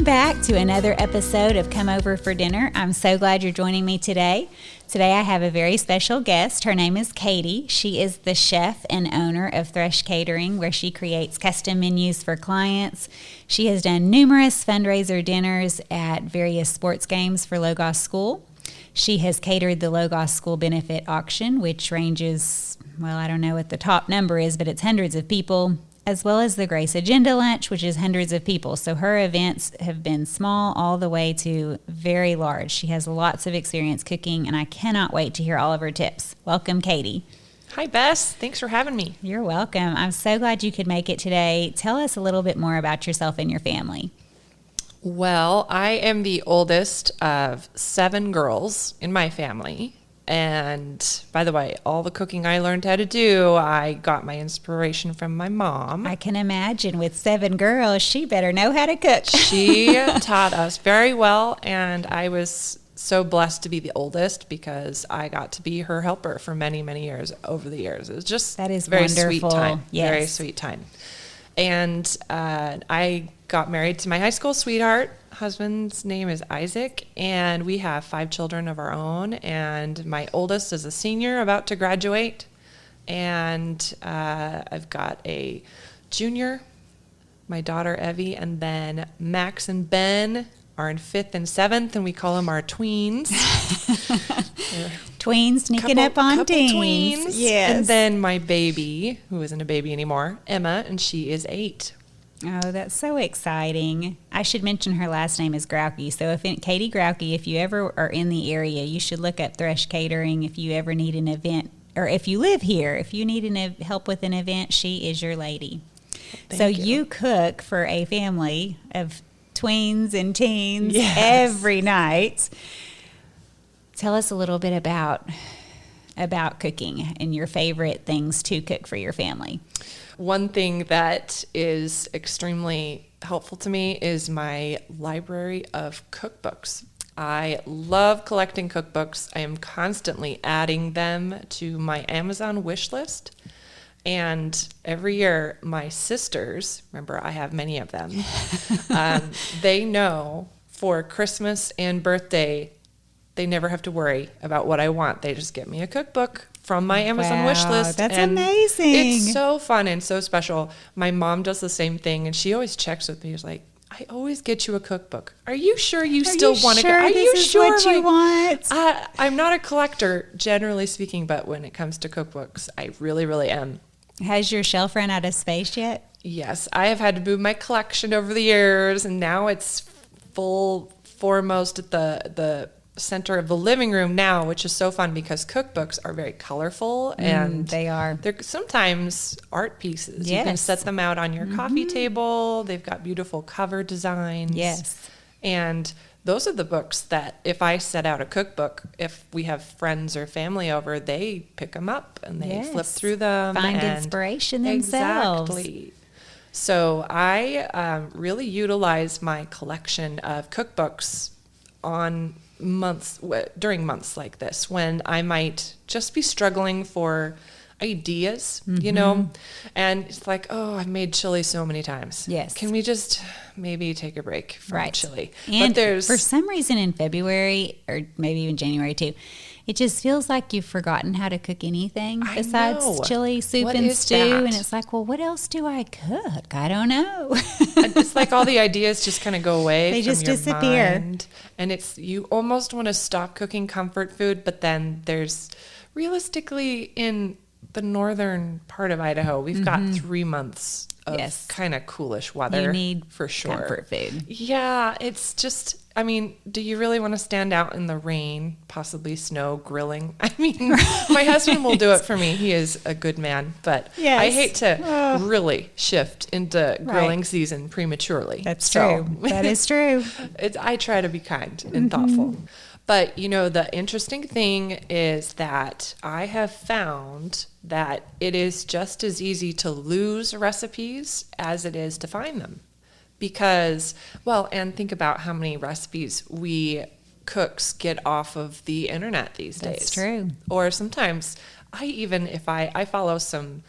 back to another episode of Come Over for Dinner. I'm so glad you're joining me today. Today I have a very special guest. Her name is Katie. She is the chef and owner of Thrush Catering, where she creates custom menus for clients. She has done numerous fundraiser dinners at various sports games for Logos School. She has catered the Logos School benefit auction, which ranges, well, I don't know what the top number is, but it's hundreds of people, as well as the Grace Agenda Lunch, which is hundreds of people. So her events have been small all the way to very large. She has lots of experience cooking, and I cannot wait to hear all of her tips. Welcome, Katie. Hi, Bess. Thanks for having me. You're welcome. I'm so glad you could make it today. Tell us a little bit more about yourself and your family. Well, I am the oldest of 7 girls in my family. And by the way, all the cooking I learned how to do, I got my inspiration from my mom. I can imagine with 7 girls, she better know how to cook. She taught us very well, and I was so blessed to be the oldest because I got to be her helper for many, many years over the years. It was just that is very wonderful. Sweet time. Yes. Very sweet time. And I got married to my high school sweetheart. Husband's name is Isaac, and we have 5 children of our own, and my oldest is a senior about to graduate, and I've got a junior, my daughter Evie, and then Max and Ben are in 5th and 7th, and we call them our tweens. Tweens sneaking up on teens. Tweens. Yes. And then my baby, who isn't a baby anymore, Emma, and she is 8. Oh, that's so exciting. I should mention her last name is Grauke. So Katie Grauke, if you ever are in the area, you should look up Thrush Catering. If you ever need an event, or if you live here, if you need help with an event, she is your lady. Thank you. You cook for a family of tweens and teens Yes. every night. Tell us a little bit about cooking and your favorite things to cook for your family. One thing that is extremely helpful to me is my library of cookbooks. I love collecting cookbooks. I am constantly adding them to my Amazon wish list. And every year, my sisters, remember I have many of them, they know for Christmas and birthday, they never have to worry about what I want. They just get me a cookbook from my Amazon wish list. That's and amazing. It's so fun and so special. My mom does the same thing, and she always checks with me. She's like, I always get you a cookbook. Are you sure you still want to go? Are you sure what you want? I'm not a collector, generally speaking, but when it comes to cookbooks, I really, really am. Has your shelf run out of space yet? Yes, I have had to move my collection over the years, and now it's full foremost at the center of the living room now, which is so fun because cookbooks are very colorful and they're sometimes art pieces. Yes. You can set them out on your coffee table. They've got beautiful cover designs. Yes. And those are the books that if I set out a cookbook, if we have friends or family over, they pick them up and they flip through them. Find inspiration themselves. Exactly. So I really utilize my collection of cookbooks during months like this when I might just be struggling for ideas, you know, and it's like, oh, I've made chili so many times. Yes. Can we just maybe take a break from chili? And but for some reason in February or maybe even January too, it just feels like you've forgotten how to cook anything besides chili, soup, and stew. And it's like, well, what else do I cook? I don't know. It's like all the ideas just kind of go away. They from just your disappear. Mind. And you almost want to stop cooking comfort food, but then there's realistically in the northern part of Idaho, we've got 3 months of kind of coolish weather. You need for sure comfort food. Yeah, it's just, I mean, do you really want to stand out in the rain, possibly snow, grilling? I mean, my husband will do it for me. He is a good man, but I hate to really shift into grilling season prematurely. That's true. That is true. I try to be kind and thoughtful. But, you know, the interesting thing is that I have found that it is just as easy to lose recipes as it is to find them. Because, well, and think about how many recipes we cooks get off of the internet these days. That's true. Or sometimes if I follow some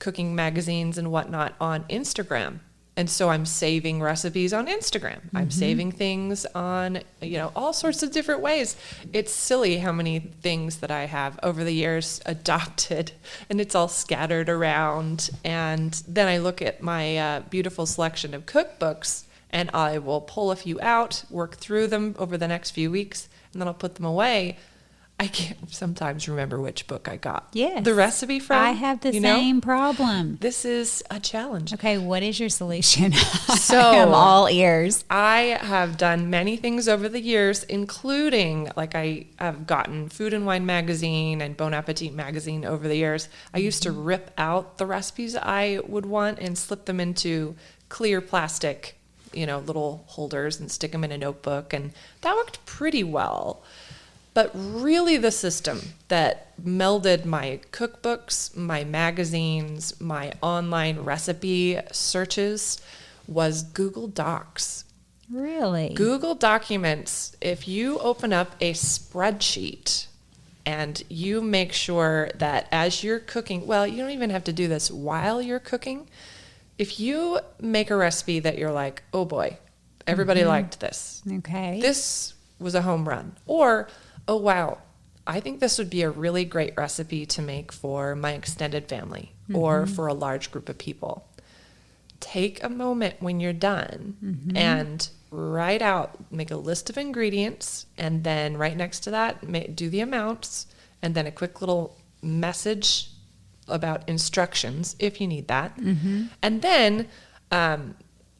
cooking magazines and whatnot on Instagram. And so I'm saving recipes on Instagram. I'm saving things on, all sorts of different ways. It's silly how many things that I have over the years adopted, and it's all scattered around. And then I look at my beautiful selection of cookbooks, and I will pull a few out, work through them over the next few weeks, and then I'll put them away. I can't sometimes remember which book I got the recipe from. I have the same problem. This is a challenge. Okay, what is your solution? So I am all ears. I have done many things over the years, including I have gotten Food and Wine magazine and Bon Appetit magazine over the years. I used to rip out the recipes I would want and slip them into clear plastic, little holders and stick them in a notebook. And that worked pretty well. But really the system that melded my cookbooks, my magazines, my online recipe searches was Google Docs. Really? Google Documents, if you open up a spreadsheet and you make sure that as you're cooking, well, you don't even have to do this while you're cooking. If you make a recipe that you're like, oh boy, everybody liked this. Okay. This was a home run. Or, oh, wow, I think this would be a really great recipe to make for my extended family or for a large group of people. Take a moment when you're done and write out, make a list of ingredients, and then right next to that, do the amounts, and then a quick little message about instructions if you need that. And then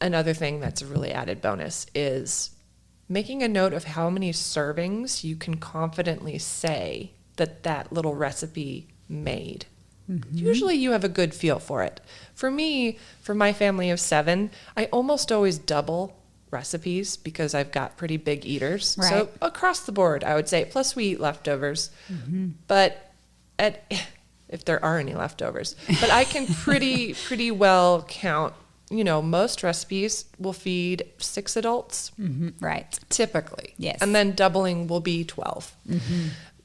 another thing that's a really added bonus is making a note of how many servings you can confidently say that little recipe made. Usually you have a good feel for it. For me, for my family of 7, I almost always double recipes because I've got pretty big eaters. Right. So across the board, I would say, plus we eat leftovers. But if there are any leftovers, but I can pretty well count. Most recipes will feed 6 adults. Right. Typically. Yes. And then doubling will be 12.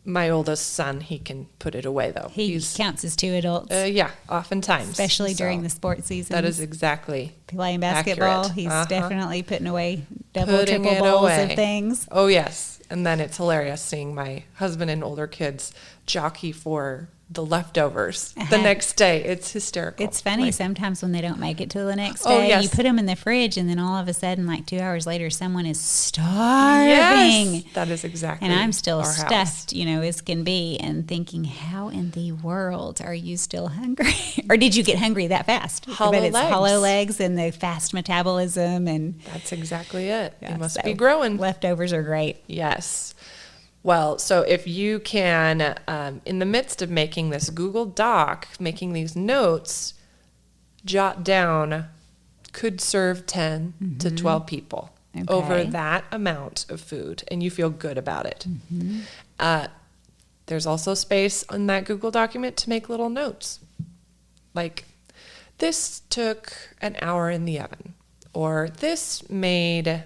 My oldest son, he can put it away, though. He counts as 2 adults. Yeah, oftentimes. Especially during the sports season. That is exactly playing basketball. accurate. He's definitely putting away double, Putting triple it bowls away. of things. Oh, yes. And then it's hilarious seeing my husband and older kids jockey for the leftovers the next day. It's hysterical. It's funny sometimes when they don't make it till the next Oh, day. yes. You put them in the fridge, and then all of a sudden, 2 hours later, someone is starving. Yes, that is exactly. And I'm still our house. stuffed, as can be, and thinking, how in the world are you still hungry? Or did you get hungry that fast? Hollow legs. Hollow legs and the fast metabolism. And That's exactly it. yeah, You must so be growing. Leftovers are great. Yes. Well, so if you can, in the midst of making this Google Doc, making these notes, jot down, could serve 10 to 12 people over that amount of food, and you feel good about it. There's also space on that Google document to make little notes. Like, this took an hour in the oven, or this made...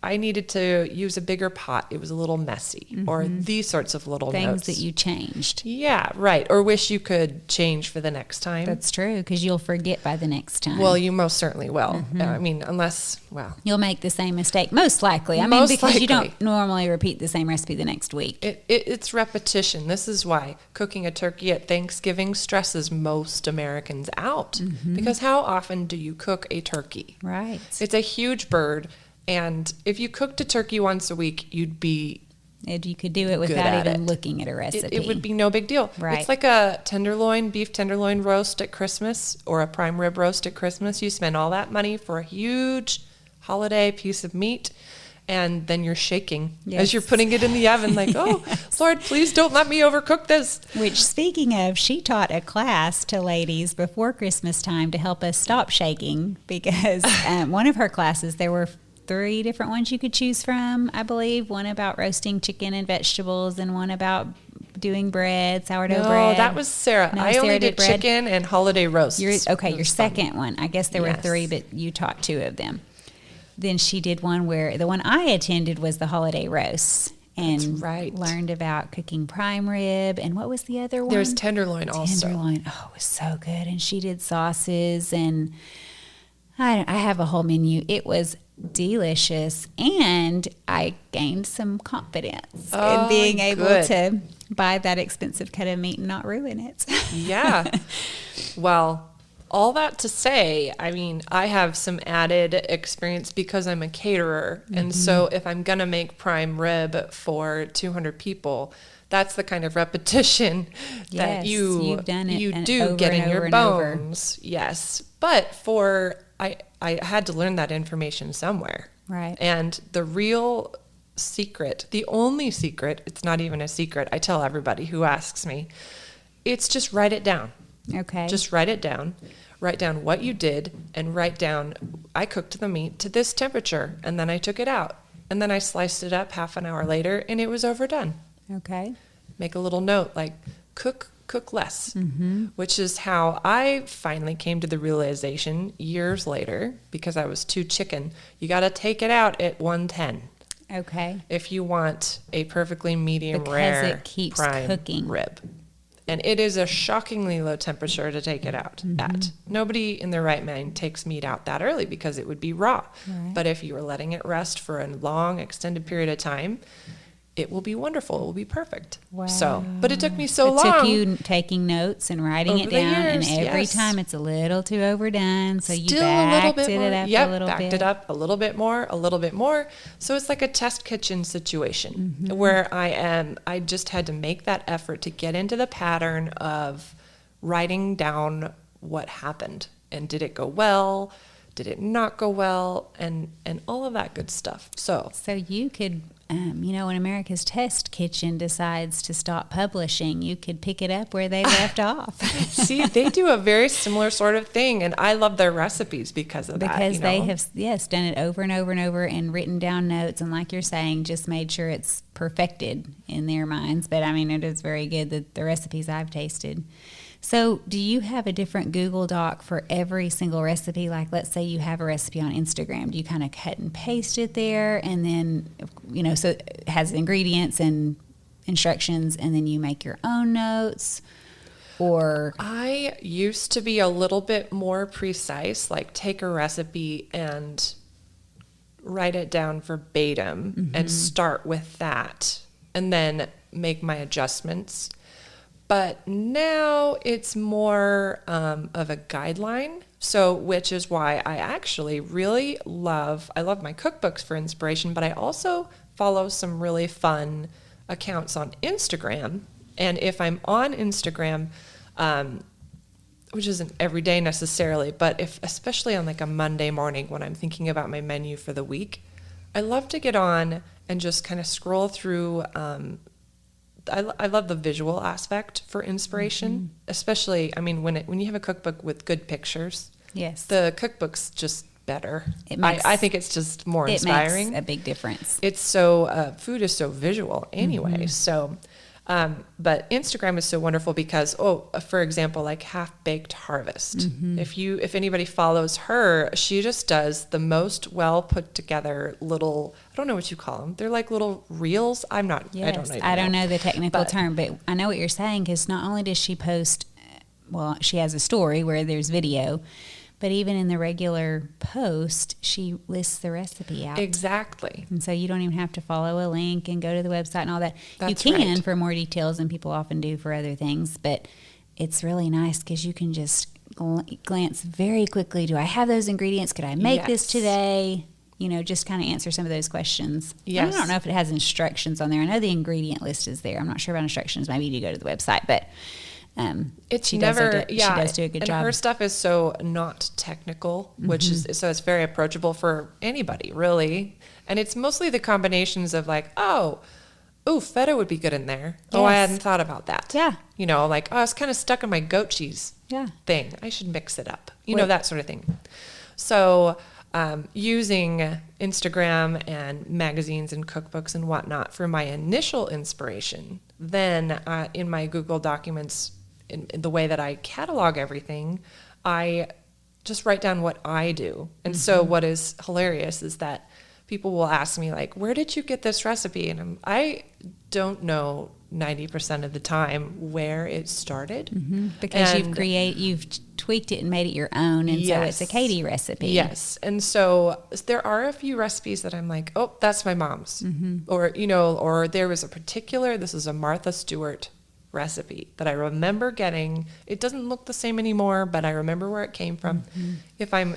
I needed to use a bigger pot. It was a little messy, or these sorts of little Things notes. that you changed. Yeah, right. Or wish you could change for the next time. That's true, because you'll forget by the next time. Well, you most certainly will. I mean, You'll make the same mistake, most likely. Most because you likely. don't normally repeat the same recipe the next week. It's repetition. This is why cooking a turkey at Thanksgiving stresses most Americans out. Because how often do you cook a turkey? Right. It's a huge bird. And if you cooked a turkey once a week, you'd be And you could do it good without at even it. looking at a recipe. It would be no big deal. Right. It's like a beef tenderloin roast at Christmas or a prime rib roast at Christmas. You spend all that money for a huge holiday piece of meat, and then you're shaking as you're putting it in the oven like, oh, Lord, please don't let me overcook this. Which, speaking of, she taught a class to ladies before Christmas time to help us stop shaking, because one of her classes, there were 3 different ones you could choose from, I believe. One about roasting chicken and vegetables, and one about doing bread, sourdough bread. No, that was Sarah. No, I Sarah only did did bread. chicken and holiday roasts. Your It second one. I guess there were Yes. 3, but you taught 2 of them. Then she did one where the one I attended was the holiday roasts. And That's right. learned about cooking prime rib. And what was the other one? There's tenderloin also. Tenderloin. Oh, it was so good. And she did sauces, and I have a whole menu. It was delicious, and I gained some confidence in being able to buy that expensive cut of meat and not ruin it. Yeah. Well, all that to say, I mean, I have some added experience because I'm a caterer. And so if I'm going to make prime rib for 200 people, that's the kind of repetition that you've done it you do get in your bones. Yes. But I had to learn that information somewhere. Right. And the real secret, the only secret, it's not even a secret, I tell everybody who asks me, it's just write it down. Okay. Just write it down. Write down what you did and write down, I cooked the meat to this temperature and then I took it out. And then I sliced it up half an hour later and it was overdone. Okay. Make a little note like cook less, which is how I finally came to the realization years later, because I was too chicken. You got to take it out at 110. Okay. If you want a perfectly medium because rare it keeps prime cooking. rib. And it is a shockingly low temperature to take it out at. Nobody in their right mind takes meat out that early because it would be raw. Right. But if you are letting it rest for a long, extended period of time, it will be wonderful. It will be perfect. Wow. So, but it took me so It long. took you taking notes and writing Over it the down, years, and every yes. time it's a little too overdone, so you Still a little backed bit more. it up Yep, a little backed bit. it up a little bit more. So it's like a test kitchen situation where I just had to make that effort to get into the pattern of writing down what happened and did it go well, did it not go well, and all of that good stuff. So you could, when America's Test Kitchen decides to stop publishing, you could pick it up where they left off. see, they do a very similar sort of thing, and I love their recipes because of that. Because they have, done it over and over and over and written down notes, and like you're saying, just made sure it's perfected in their minds. But, it is very good, the recipes I've tasted. So do you have a different Google Doc for every single recipe? Like, let's say you have a recipe on Instagram. Do you kind of cut and paste it there? And then, so it has ingredients and instructions, and then you make your own notes? Or I used to be a little bit more precise, like take a recipe and write it down verbatim and start with that and then make my adjustments. But now it's more of a guideline. So, which is why I actually really love my cookbooks for inspiration, but I also follow some really fun accounts on Instagram. And if I'm on Instagram, which isn't every day necessarily, but especially on like a Monday morning when I'm thinking about my menu for the week, I love to get on and just kind of scroll through. I love the visual aspect for inspiration, especially, when you have a cookbook with good pictures, yes, the cookbook's just better. I think it's just more inspiring. It makes a big difference. It's so, food is so visual anyway. So, but Instagram is so wonderful because, for example, like Half Baked Harvest. If anybody follows her, she just does the most well put together little, I don't know what you call them. They're like little reels. Yes, I don't know the technical term, but I know what you're saying, because not only does she post, she has a story where there's video, but even in the regular post, she lists the recipe out. Exactly. And so you don't even have to follow a link and go to the website and all that. That's you can right. for more details than people often do for other things, but it's really nice because you can just glance very quickly. Do I have those ingredients? Could I make this today? Just kind of answer some of those questions. Yes. I don't know if it has instructions on there. I know the ingredient list is there. I'm not sure about instructions. Maybe you go to the website, but she does do a good job. And her stuff is so not technical, which is, so it's very approachable for anybody really. And it's mostly the combinations of like, feta would be good in there. Yes. Oh, I hadn't thought about that. Yeah. I was kind of stuck on my goat cheese thing. I should mix it up. That sort of thing. So, using Instagram and magazines and cookbooks and whatnot for my initial inspiration, then in my Google documents, in the way that I catalog everything, I just write down what I do. And so what is hilarious is that people will ask me, like, where did you get this recipe? And I don't know 90% of the time where it started. Because you've tweaked it and made it your own, and so it's a Katie recipe. Yes. And so there are a few recipes that I'm like, oh, that's my mom's. Or, or there was this is a Martha Stewart recipe that I remember getting. It doesn't look the same anymore, but I remember where it came from. If I'm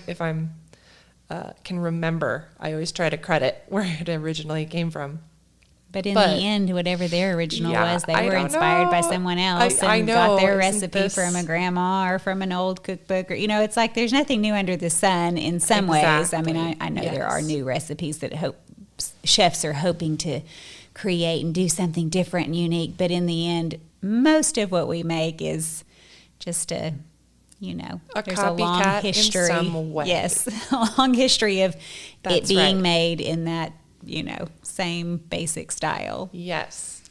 can remember, I always try to credit where it originally came from. But in the end, whatever their original was, they were inspired by someone else and got their recipe from a grandma or from an old cookbook. Or, it's like there's nothing new under the sun in some ways. I mean, I know there are new recipes that chefs are hoping to create and do something different and unique. But in the end, most of what we make is just a there's a long history. In some way. Yes, a long history of it being made in that, same basic style. Yes.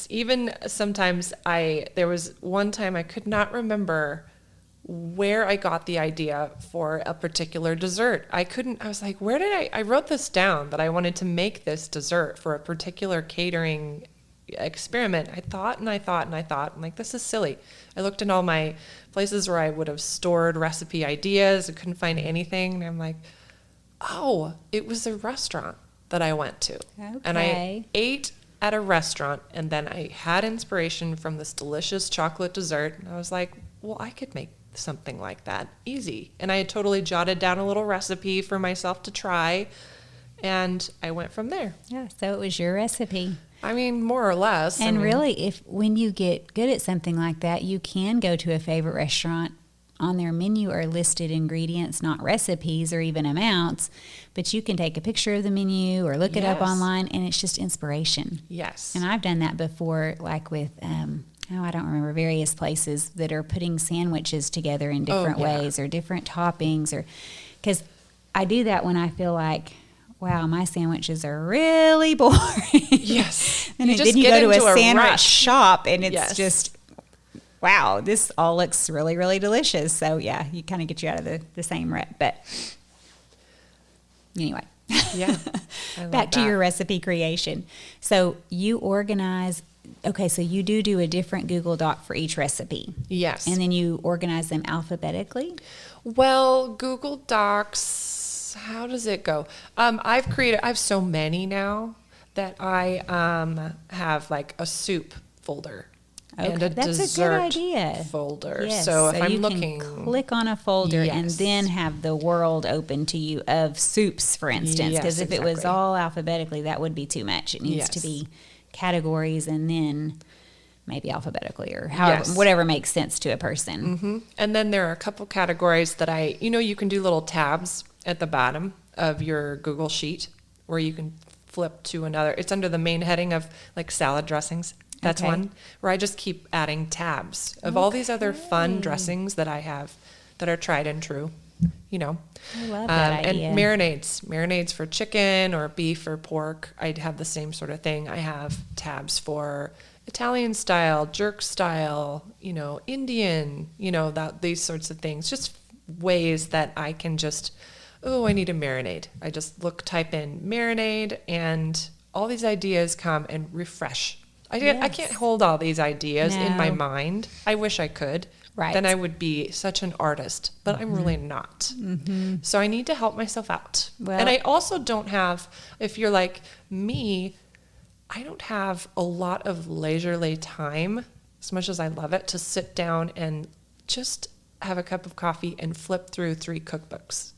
Even sometimes there was one time I could not remember where I got the idea for a particular dessert. I was like, where did I wrote this down that I wanted to make this dessert for a particular catering experiment. I thought, I'm like, this is silly. I looked in all my places where I would have stored recipe ideas. I couldn't find anything. And I'm like, oh, it was a restaurant that I went to. Okay. And I ate at a restaurant, and then I had inspiration from this delicious chocolate dessert. And I was like, well, I could make something like that easy. And I had totally jotted down a little recipe for myself to try, and I went from there. Yeah, so it was your recipe. I mean, more or less. And really, when you get good at something like that, you can go to a favorite restaurant. On their menu are listed ingredients, not recipes or even amounts, but you can take a picture of the menu or look it up online, and it's just inspiration. Yes. And I've done that before, like with, I don't remember, various places that are putting sandwiches together in different ways or different toppings, or because I do that when I feel like, wow, my sandwiches are really boring. Yes. And then you go to a sandwich shop, and it's just, wow, this all looks really, really delicious. So, yeah, you kind of get you out of the same rep. But anyway. Yeah. Back to your recipe creation. So you organize, so you do a different Google Doc for each recipe. Yes. And then you organize them alphabetically? Well, Google Docs, how does it go? I have so many now that I have like a soup folder. Okay, and a that's dessert a good idea. folder. Yes, so if I'm you looking, can click on a folder and then have the world open to you of soups, for instance. Because if it was all alphabetically, that would be too much. It needs to be categories and then maybe alphabetically or however, whatever makes sense to a person. Mm-hmm. And then there are a couple categories that you can do little tabs at the bottom of your Google Sheet where you can flip to another. It's under the main heading of like salad dressings. That's one where I just keep adding tabs of all these other fun dressings that I have that are tried and true, I love that idea. And marinades for chicken or beef or pork. I'd have the same sort of thing. I have tabs for Italian style, jerk style, Indian, these sorts of things. Just ways that I can just, I need a marinade. I just type in marinade, and all these ideas come and refresh. I can't hold all these ideas in my mind. I wish I could. Right. Then I would be such an artist, but I'm really not. Mm-hmm. So I need to help myself out. Well, and I also don't have, if you're like me, I don't have a lot of leisurely time, as much as I love it, to sit down and just have a cup of coffee and flip through 3 cookbooks.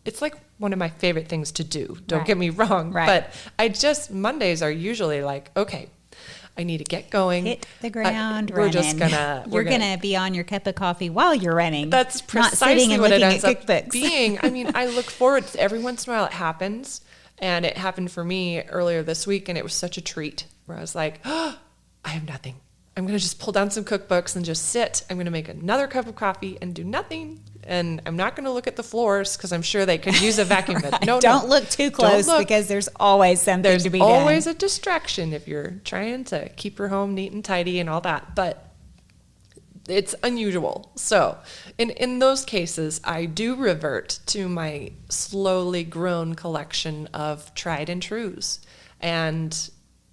It's like one of my favorite things to do. Don't get me wrong. Right. But Mondays are usually like, okay, I need to get going. Hit the ground running. You're gonna be on your cup of coffee while you're running. That's precisely what it ends up being. I mean, I look forward to every once in a while it happens, and it happened for me earlier this week, and it was such a treat where I was like, I have nothing. I'm gonna just pull down some cookbooks and just sit. I'm gonna make another cup of coffee and do nothing. And I'm not going to look at the floors because I'm sure they could use a vacuum. But don't look too close because there's always something to be done. There's always a distraction if you're trying to keep your home neat and tidy and all that. But it's unusual. So in those cases, I do revert to my slowly grown collection of tried and trues. And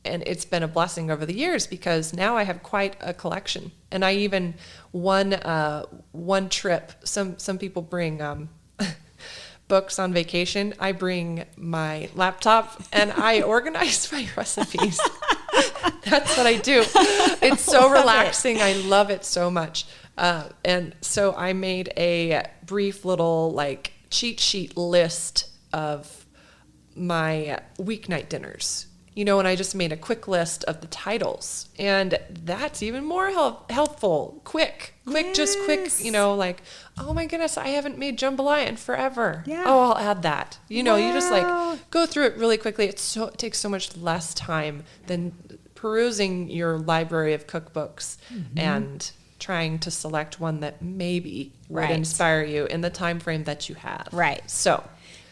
And it's been a blessing over the years because now I have quite a collection. And I even one trip, some people bring books on vacation. I bring my laptop and I organize my recipes. That's what I do. It's so relaxing. I love it so much. And so I made a brief little like cheat sheet list of my weeknight dinners. And I just made a quick list of the titles, and that's even more helpful. Quick, just quick, like, oh my goodness, I haven't made jambalaya in forever. Yeah. Oh, I'll add that. You just like Wow. go through it really quickly. It takes so much less time than perusing your library of cookbooks and trying to select one that maybe would Right. inspire you in the time frame that you have. Right. So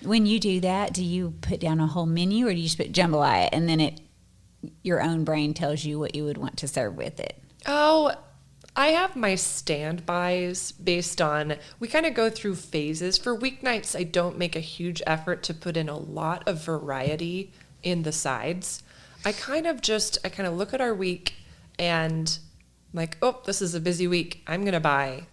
When you do that, do you put down a whole menu, or do you just put jambalaya and then your own brain tells you what you would want to serve with it? Oh, I have my standbys based on, we kind of go through phases. For weeknights, I don't make a huge effort to put in a lot of variety in the sides. I kind of look at our week and I'm like, oh, this is a busy week. I'm going to buy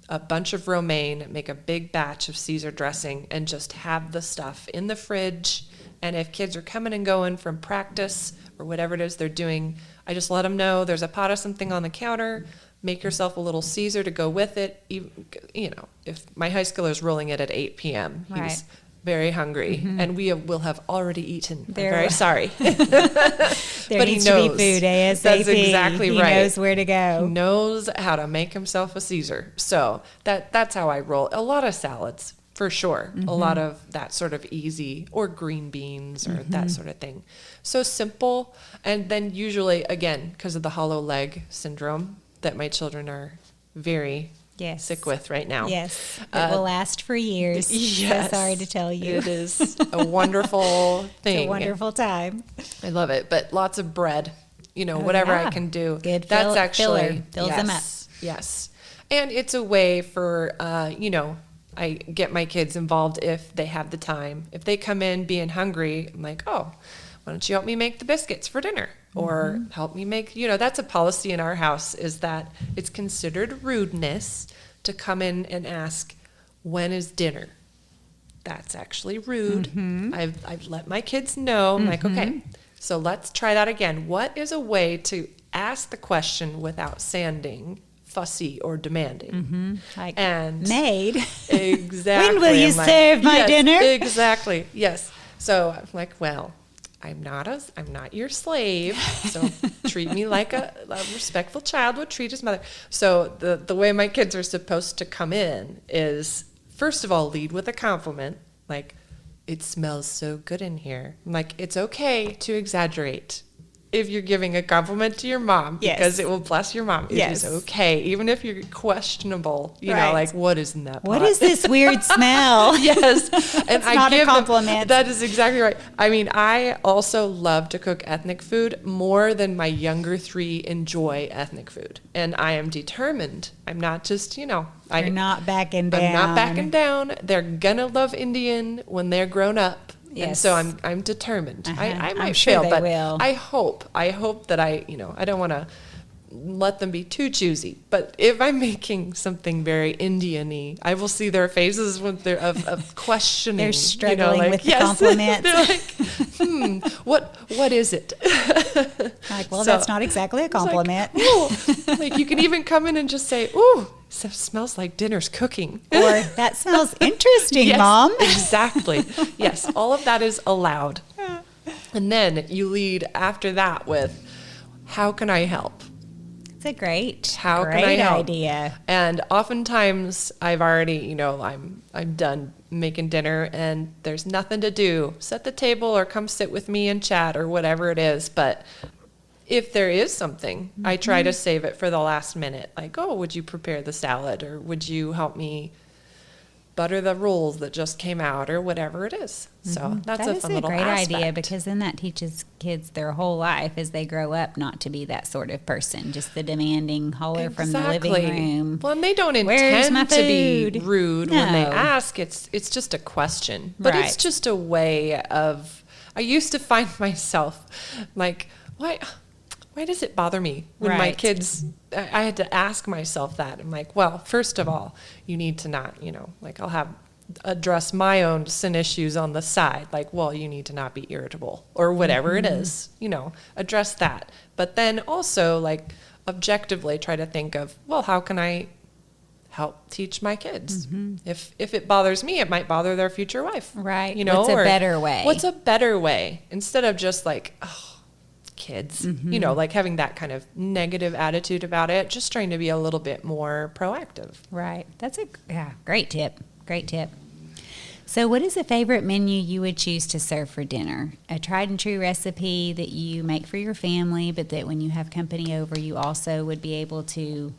a bunch of romaine, make a big batch of Caesar dressing, and just have the stuff in the fridge. And if kids are coming and going from practice or whatever it is they're doing, I just let them know there's a pot of something on the counter. Make yourself a little Caesar to go with it. If my high schooler's rolling it at 8 p.m., Right. he's very hungry, and we will have already eaten. I'm There- very sorry. There But he needs to be knows. food ASAP. That's exactly he right. knows where to He go. knows how to make himself a Caesar. So that's how I roll. A lot of salads, for sure. A lot of that sort of easy, or green beans or that sort of thing. So simple. And then usually, again, because of the hollow leg syndrome that my children are very Yes. sick with right now. Yes. It will last for years. Yes. So sorry to tell you. It is a wonderful thing. It's a wonderful time. I love it. But lots of bread, whatever yeah. I can do. Good That's actually filler. Fills them up. Yes. And it's a way for, I get my kids involved if they have the time. If they come in being hungry, I'm like, oh, why don't you help me make the biscuits for dinner? Or help me make, that's a policy in our house, is that it's considered rudeness to come in and ask, when is dinner? That's actually rude. I've let my kids know. I'm like, okay, so let's try that again. What is a way to ask the question without sounding fussy or demanding? Like, And made. exactly. When will you I'm like, serve my yes, dinner? Exactly. Yes. So I'm like, well, I'm not your slave. So treat me like a respectful child would treat his mother. So the way my kids are supposed to come in is, first of all, lead with a compliment. Like, it smells so good in here. I'm like, it's okay to exaggerate if you're giving a compliment to your mom, Yes. because it will bless your mom. It Yes. is okay. Even if you're questionable, Right. like, what is in that pot? What is this weird smell? Yes. And That's not a give them- compliment. that is exactly right. I mean, I also love to cook ethnic food more than my younger three enjoy ethnic food. And I am determined. I'm not just, You're not backing down. I'm not backing down. They're gonna love Indian when they're grown up. And Yes. so I'm determined. I I'm might sure fail, they but will. I hope that I don't want to let them be too choosy. But if I'm making something very Indian-y, I will see their faces when they're of questioning. They're struggling with the yes. compliments. They're like, what is it? Like, well, So, that's not exactly a it's like, compliment. ooh. Like, you can even come in and just say, ooh, it smells like dinner's cooking. Or that smells interesting, Yes, Mom. Exactly. Yes, all of that is allowed. And then you lead after that with, how can I help? It's a great Great help? idea. And oftentimes I've already, I'm done making dinner and there's nothing to do. Set the table or come sit with me and chat or whatever it is. But if there is something, I try to save it for the last minute. Like, oh, would you prepare the salad, or would you help me butter the rolls that just came out, or whatever it is. So that's That a is fun a little great aspect. idea, because then that teaches kids their whole life as they grow up not to be that sort of person, just the demanding holler from the living room. Well, and they don't Where's my intend to be food? rude when they No. ask. It's just a question. But it's Right. just a way of, I used to find myself like, why does it bother me when my Right. kids, I had to ask myself that. I'm like, well, first of all, you need to not, like I'll address my own sin issues on the side. Like, well, you need to not be irritable or whatever it is, address that. But then also like objectively try to think of, well, how can I help teach my kids? If it bothers me, it might bother their future wife. Right. What's a better way? What's a better way? Instead of just like, oh, kids, like having that kind of negative attitude about it, just trying to be a little bit more proactive. Right. That's a great tip. Great tip. So what is a favorite menu you would choose to serve for dinner? A tried and true recipe that you make for your family, but that when you have company over, you also would be able to,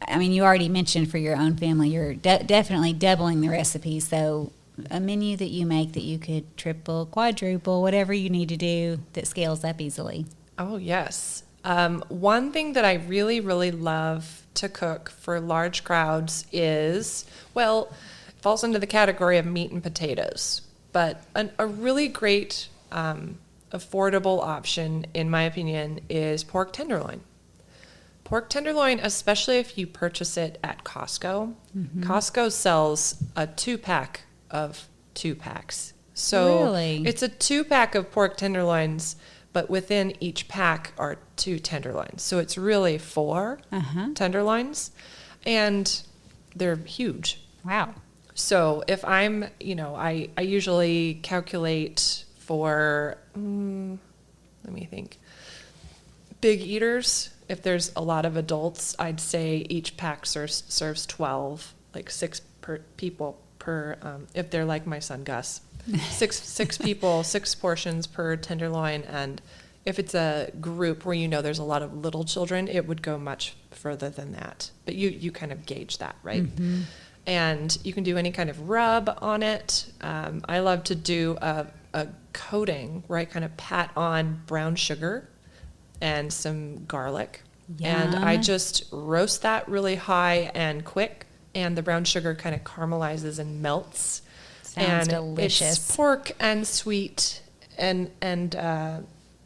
I mean, you already mentioned for your own family, you're definitely doubling the recipe. So a menu that you make that you could triple, quadruple, whatever you need to do that scales up easily. Oh, yes. One thing that I really, really love to cook for large crowds is, well, it falls into the category of meat and potatoes, but a really great affordable option, in my opinion, is pork tenderloin. Pork tenderloin, especially if you purchase it at Costco. Costco sells a 2-pack of 2-packs. So Really? it's a 2-pack of pork tenderloins, but within each pack are 2 tenderloins. So it's really 4 tenderloins, and they're huge. Wow. So if I'm, I usually calculate for, let me think, big eaters. If there's a lot of adults, I'd say each pack serves 12, like 6 per people per, if they're like my son Gus, six people, 6 portions per tenderloin. And if it's a group where there's a lot of little children, it would go much further than that. But you kind of gauge that, right? And you can do any kind of rub on it. I love to do a coating where I kind of pat on brown sugar and some garlic. Yum. And I just roast that really high and quick, and the brown sugar kind of caramelizes and melts. Sounds and delicious. It's pork and sweet, and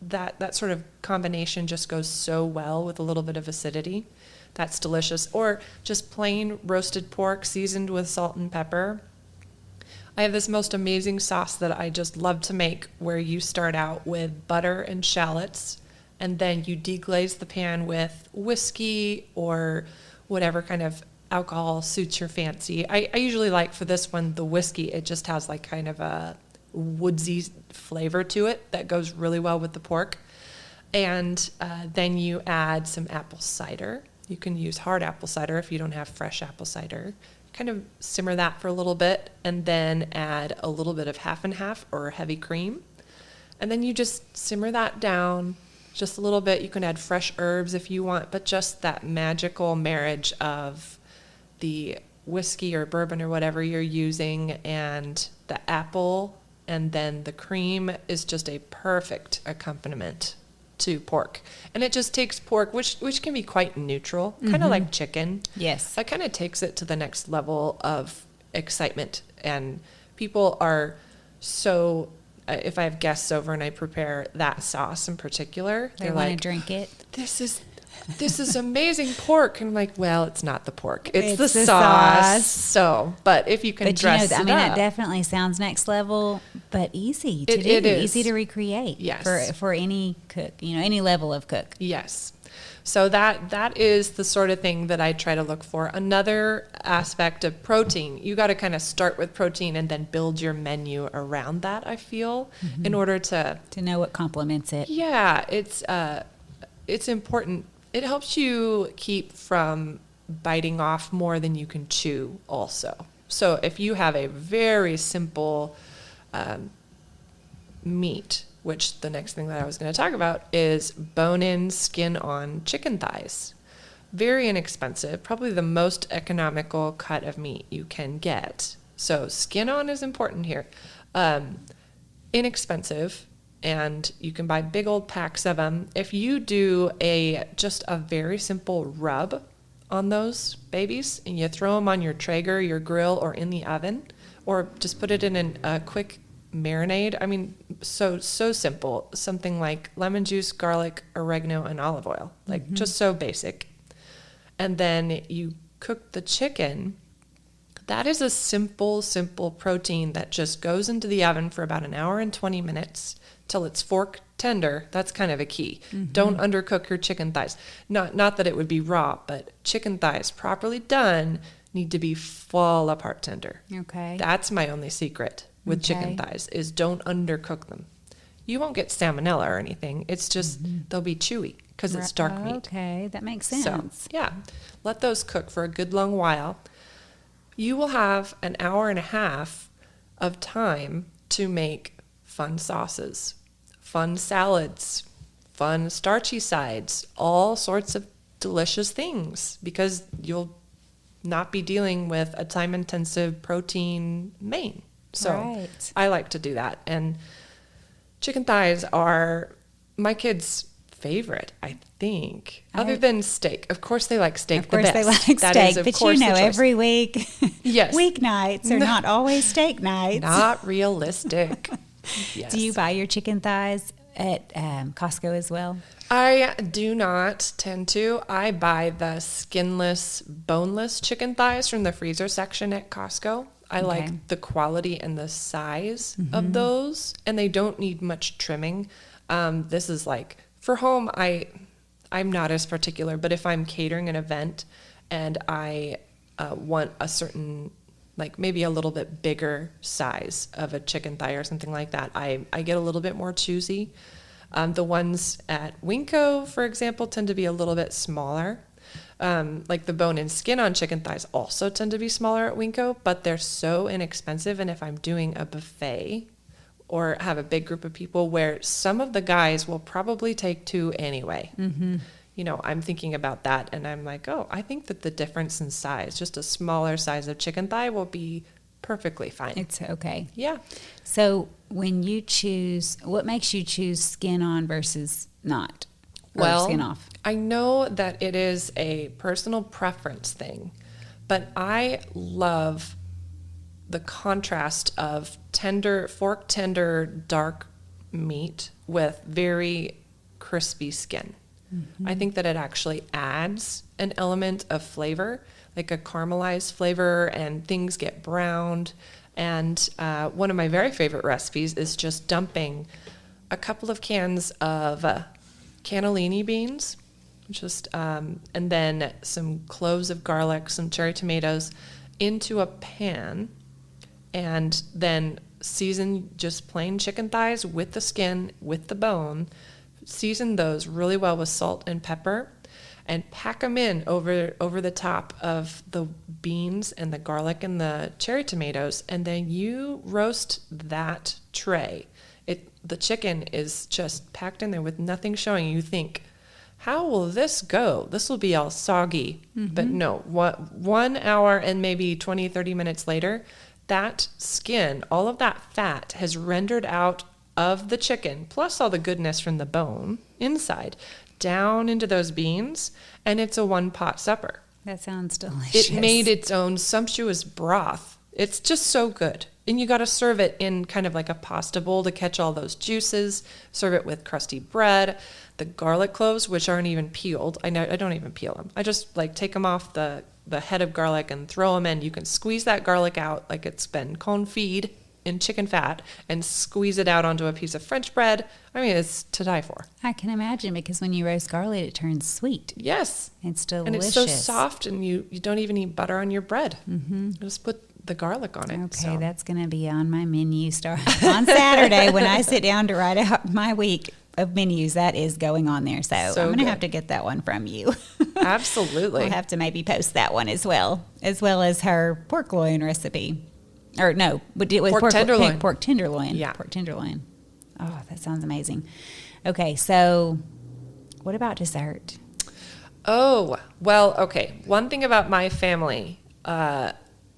that sort of combination just goes so well with a little bit of acidity. That's delicious. Or just plain roasted pork seasoned with salt and pepper. I have this most amazing sauce that I just love to make, where you start out with butter and shallots, and then you deglaze the pan with whiskey or whatever kind of alcohol suits your fancy. I usually like, for this one, the whiskey. It just has like kind of a woodsy flavor to it that goes really well with the pork. And then you add some apple cider. You can use hard apple cider if you don't have fresh apple cider. Kind of simmer that for a little bit, and then add a little bit of half and half or heavy cream. And then you just simmer that down just a little bit. You can add fresh herbs if you want, but just that magical marriage of the whiskey or bourbon or whatever you're using and the apple, and then the cream is just a perfect accompaniment to pork. And it just takes pork, which can be quite neutral, kind of like chicken. Yes. That kind of takes it to the next level of excitement. And people are so, if I have guests over and I prepare that sauce in particular, They they're want to like, drink it. this is amazing pork. And I'm like, well, it's not the pork. It's the the sauce. sauce. So, but if you can dress I it mean, up. that definitely sounds next level, but easy to do. It is. Easy to recreate. Yes. For any cook, any level of cook. Yes. So that is the sort of thing that I try to look for. Another aspect of protein, you got to kind of start with protein and then build your menu around that, I feel, in order to know what complements it. Yeah, it's important. It helps you keep from biting off more than you can chew also. So if you have a very simple meat, which the next thing that I was going to talk about is bone-in, skin-on chicken thighs. Very inexpensive, probably the most economical cut of meat you can get. So skin-on is important here. Inexpensive, and you can buy big old packs of them. If you do just a very simple rub on those babies, and you throw them on your Traeger, your grill, or in the oven, or just put it in a quick marinade. I mean, so simple. Something like lemon juice, garlic, oregano, and olive oil. Like just so basic. And then you cook the chicken. That is a simple protein that just goes into the oven for about an hour and 20 minutes till it's fork tender. That's kind of a key. Don't undercook your chicken thighs. Not that it would be raw, but chicken thighs properly done need to be fall apart tender. Okay. That's my only secret with chicken thighs is don't undercook them. You won't get salmonella or anything. It's just they'll be chewy because it's dark meat. Okay, that makes sense. So, yeah, let those cook for a good long while. You will have an hour and a half of time to make fun sauces, fun salads, fun starchy sides, all sorts of delicious things because you'll not be dealing with a time-intensive protein main. So I like to do that. And chicken thighs are my kids' favorite, I think, other than steak. Of course they like steak the best. Of course they like that steak, is, of but course, every week, yes, weeknights are not always steak nights. Not realistic. Yes. Do you buy your chicken thighs at Costco as well? I do not tend to. I buy the skinless, boneless chicken thighs from the freezer section at Costco. I like the quality and the size of those, and they don't need much trimming. This is like, for home, I'm not as particular, but if I'm catering an event and I want a certain, like maybe a little bit bigger size of a chicken thigh or something like that, I get a little bit more choosy. The ones at Winco, for example, tend to be a little bit smaller. Like the bone and skin on chicken thighs also tend to be smaller at Winco, but they're so inexpensive. And if I'm doing a buffet or have a big group of people where some of the guys will probably take two anyway, you know, I'm thinking about that and I'm like, oh, I think that the difference in size, just a smaller size of chicken thigh will be perfectly fine. It's okay. Yeah. So when you choose, what makes you choose skin on versus not? Well, skin off? I know that it is a personal preference thing, but I love the contrast of fork tender, dark meat with very crispy skin. I think that it actually adds an element of flavor, like a caramelized flavor, and things get browned. And one of my very favorite recipes is just dumping a couple of cans of cannellini beans, and then some cloves of garlic, some cherry tomatoes into a pan, and then season just plain chicken thighs with the skin, with the bone, season those really well with salt and pepper, and pack them in over the top of the beans and the garlic and the cherry tomatoes, and then you roast that tray. The chicken is just packed in there with nothing showing. You think, how will this go? This will be all soggy. But no, 1 hour and maybe 20, 30 minutes later, that skin, all of that fat has rendered out of the chicken, plus all the goodness from the bone inside, down into those beans, and it's a one-pot supper. That sounds delicious. It made its own sumptuous broth. It's just so good. And you got to serve it in kind of like a pasta bowl to catch all those juices. Serve it with crusty bread. The garlic cloves, which aren't even peeled. I don't even peel them. I just like take them off the head of garlic and throw them in. You can squeeze that garlic out like it's been confit in chicken fat and squeeze it out onto a piece of French bread. I mean, it's to die for. I can imagine, because when you roast garlic, it turns sweet. Yes. It's delicious. And it's so soft, and you don't even eat butter on your bread. You just put the garlic on it. Okay, that's going to be on my menu on Saturday when I sit down to write out my week of menus. That is going on there. So I'm going to have to get that one from you. Absolutely. We'll have to maybe post that one as well as her pork loin recipe. Or no, it was pork tenderloin. Pork tenderloin. Yeah. Pork tenderloin. Oh, that sounds amazing. Okay, so what about dessert? Oh, well, okay. One thing about my family,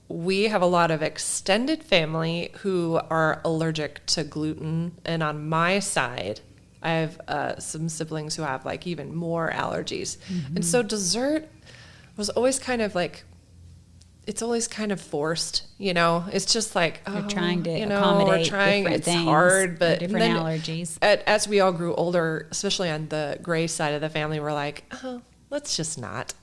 we have a lot of extended family who are allergic to gluten. And on my side, I have some siblings who have like even more allergies. And so dessert was always kind of like, it's always kind of forced, you know. It's just like, You're trying to you know, accommodate we're trying. different It's things, hard, but different then allergies. as we all grew older, especially on the Gray side of the family, we're like, oh, let's just not.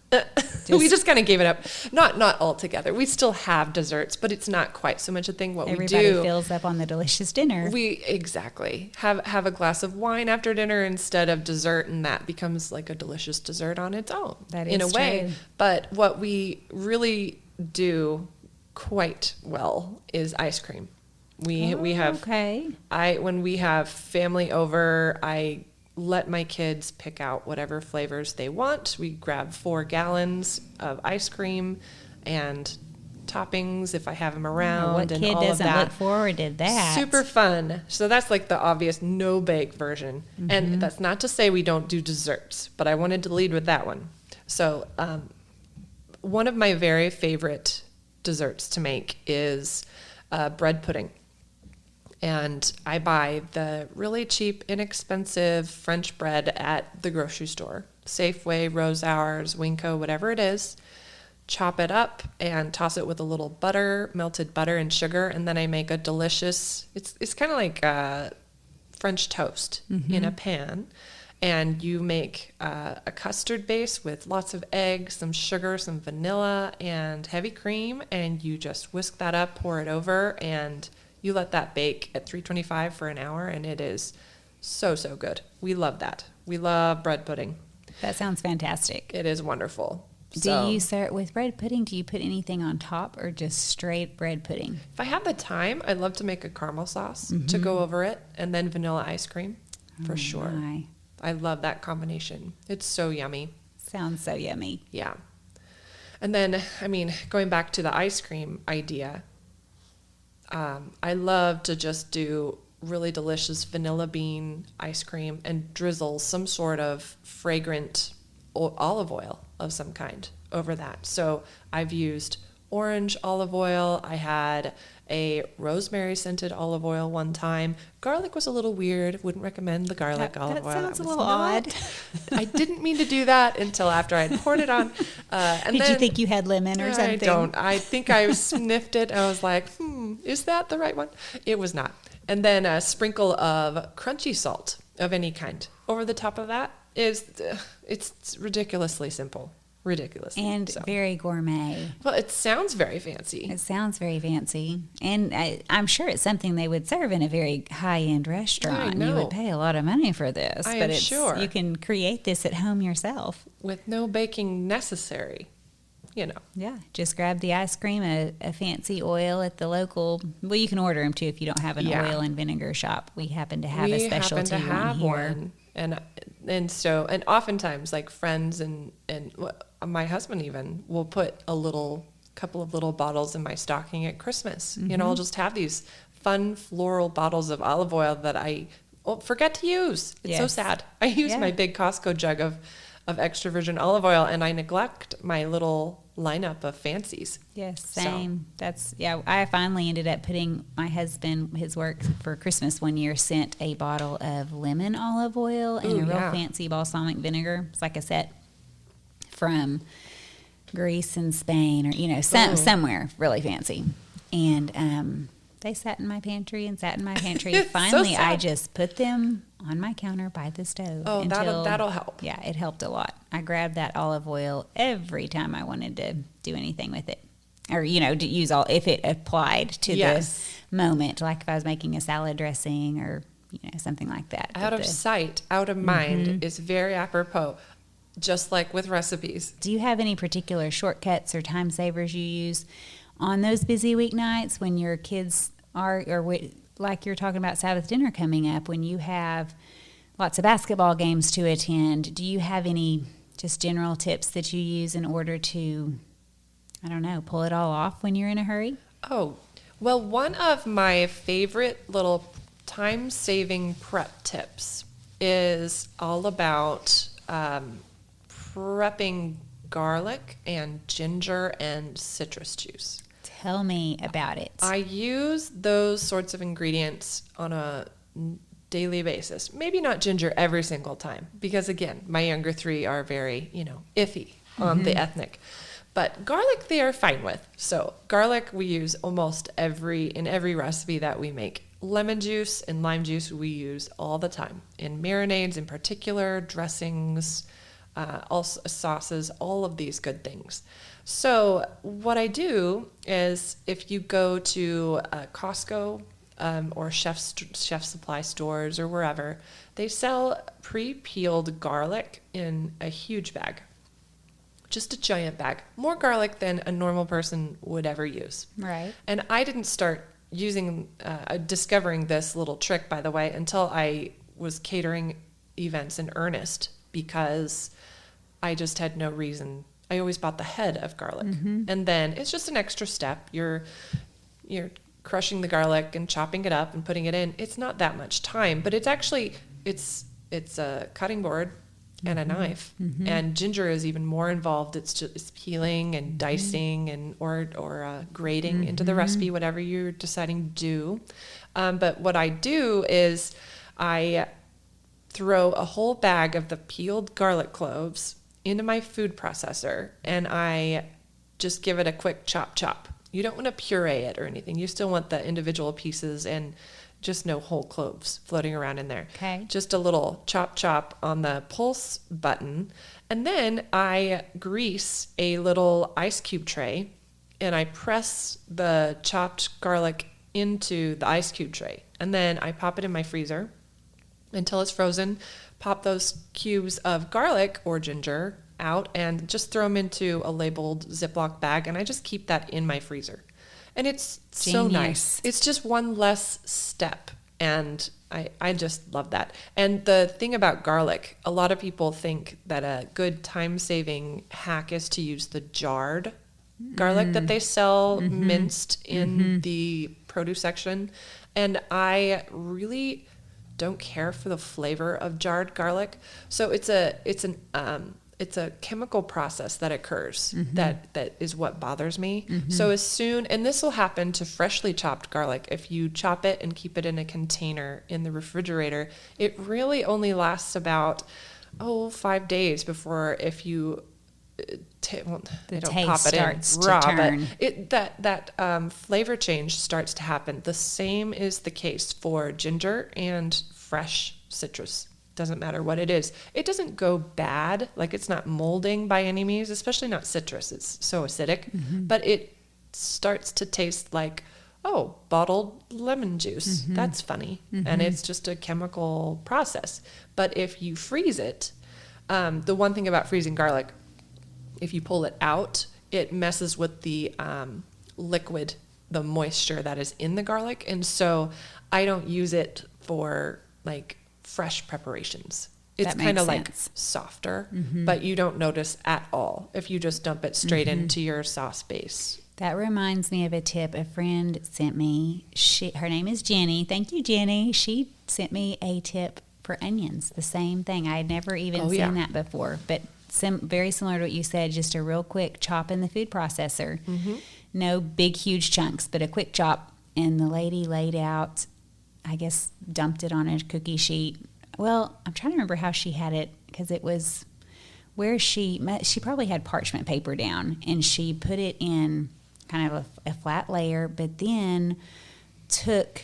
We just kind of gave it up. Not altogether. We still have desserts, but it's not quite so much a thing. What Everybody we do, fills up on the delicious dinner. we exactly have a glass of wine after dinner instead of dessert, and that becomes like a delicious dessert on its own. That in a is way. true. But what we really do quite well is ice cream. We have okay. when we have family over, I let my kids pick out whatever flavors they want. We grab 4 gallons of ice cream and toppings if I have them around. What and kid all of doesn't that. look forward to that? Super fun. So that's like the obvious no bake version. And that's not to say we don't do desserts, but I wanted to lead with that one. So one of my very favorite desserts to make is bread pudding. And I buy the really cheap, inexpensive French bread at the grocery store. Safeway, Rose Hours, Winco, whatever it is. Chop it up and toss it with a little butter, melted butter and sugar. And then I make a delicious, it's kind of like French toast in a pan. And you make a custard base with lots of eggs, some sugar, some vanilla, and heavy cream. And you just whisk that up, pour it over, and you let that bake at 325 for an hour, and it is so good. We love that. We love bread pudding. That sounds fantastic. It is wonderful. Do you serve with bread pudding? Do you put anything on top or just straight bread pudding? If I have the time, I love to make a caramel sauce to go over it, and then vanilla ice cream for sure. My. I love that combination. It's so yummy. Sounds so yummy. Yeah. And then, I mean, going back to the ice cream idea, I love to just do really delicious vanilla bean ice cream and drizzle some sort of fragrant olive oil of some kind over that. So I've used orange olive oil. I had a rosemary scented olive oil one time. Garlic was a little weird. Wouldn't recommend the garlic olive oil. That sounds a little odd. I didn't mean to do that until after I'd poured it on. Did you think you had lemon or something? I don't. I think I sniffed it. I was like, is that the right one? It was not. And then a sprinkle of crunchy salt of any kind over the top of that it's ridiculously simple. Ridiculous. And very gourmet. Well, it sounds very fancy. It sounds very fancy. And I'm sure it's something they would serve in a very high-end restaurant. I know. You would pay a lot of money for this. I but am sure. You can create this at home yourself. With no baking necessary, you know. Yeah, just grab the ice cream, a fancy oil at the local. Well, you can order them too if you don't have an oil and vinegar shop. We happen to have a specialty one here. And so oftentimes like friends and my husband even will put a couple of little bottles in my stocking at Christmas. You know, I'll just have these fun floral bottles of olive oil that I forget to use. It's so sad. I use my big Costco jug of extra virgin olive oil, and I neglect my little lineup of fancies. Yes, same. I finally ended up putting my husband, his work for Christmas one year, sent a bottle of lemon olive oil and a real fancy balsamic vinegar. It's like a set from Greece and Spain, or somewhere really fancy. And they sat in my pantry. Finally, so I just put them on my counter by the stove. Oh, that'll help. Yeah, it helped a lot. I grabbed that olive oil every time I wanted to do anything with it, or to use if it applied to the moment, like if I was making a salad dressing or something like that. Out of sight, out of mind is very apropos. Just like with recipes. Do you have any particular shortcuts or time savers you use on those busy weeknights when your kids are, like you're talking about Sabbath dinner coming up, when you have lots of basketball games to attend? Do you have any just general tips that you use in order to, pull it all off when you're in a hurry? Oh, well, one of my favorite little time-saving prep tips is all about prepping garlic and ginger and citrus juice. Tell me about it. I use those sorts of ingredients on a daily basis. Maybe not ginger every single time, because again, my younger 3 are very, iffy on the ethnic. But garlic they are fine with. So garlic we use almost in every recipe that we make. Lemon juice and lime juice we use all the time. In marinades in particular, dressings, also sauces, all of these good things. So what I do is if you go to Costco or chef supply stores or wherever, they sell pre-peeled garlic in a huge bag. Just a giant bag. More garlic than a normal person would ever use. Right. And I didn't start discovering this little trick, by the way, until I was catering events in earnest, because I just had no reason. I always bought the head of garlic. And then it's just an extra step. You're crushing the garlic and chopping it up and putting it in. It's not that much time, but it's actually, it's a cutting board and a knife. And ginger is even more involved. It's peeling and dicing and or grating into the recipe, whatever you're deciding to do. But what I do is I throw a whole bag of the peeled garlic cloves into my food processor, and I just give it a quick chop. You don't want to puree it or anything. You still want the individual pieces and just no whole cloves floating around in there. Okay. Just a little chop on the pulse button. And then I grease a little ice cube tray and I press the chopped garlic into the ice cube tray. And then I pop it in my freezer until it's frozen. Pop those cubes of garlic or ginger out and just throw them into a labeled Ziploc bag. And I just keep that in my freezer. And it's so nice. It's just one less step. And I just love that. And the thing about garlic, a lot of people think that a good time-saving hack is to use the jarred garlic that they sell minced in the produce section. And I really don't care for the flavor of jarred garlic. So it's a chemical process that occurs that is what bothers me. So as soon, and this will happen to freshly chopped garlic, if you chop it and keep it in a container in the refrigerator, it really only lasts about 5 days before, if you they don't pop it in raw, but that flavor change starts to happen. The same is the case for ginger and fresh citrus. Doesn't matter what it is. It doesn't go bad. Like, it's not molding by any means, especially not citrus. It's so acidic, but it starts to taste like, bottled lemon juice. That's funny. And it's just a chemical process. But if you freeze it, the one thing about freezing garlic, if you pull it out, it messes with the liquid, the moisture that is in the garlic. And so I don't use it for like fresh preparations. It's kind of like softer, but you don't notice at all if you just dump it straight into your sauce base. That reminds me of a tip a friend sent me. Her name is Jenny. Thank you, Jenny. She sent me a tip for onions. The same thing. I had never even seen that before, but very similar to what you said, just a real quick chop in the food processor. No big, huge chunks, but a quick chop. And the lady laid out, I guess, dumped it on a cookie sheet. Well, I'm trying to remember how she had it, because it was where she probably had parchment paper down, and she put it in kind of a flat layer, but then took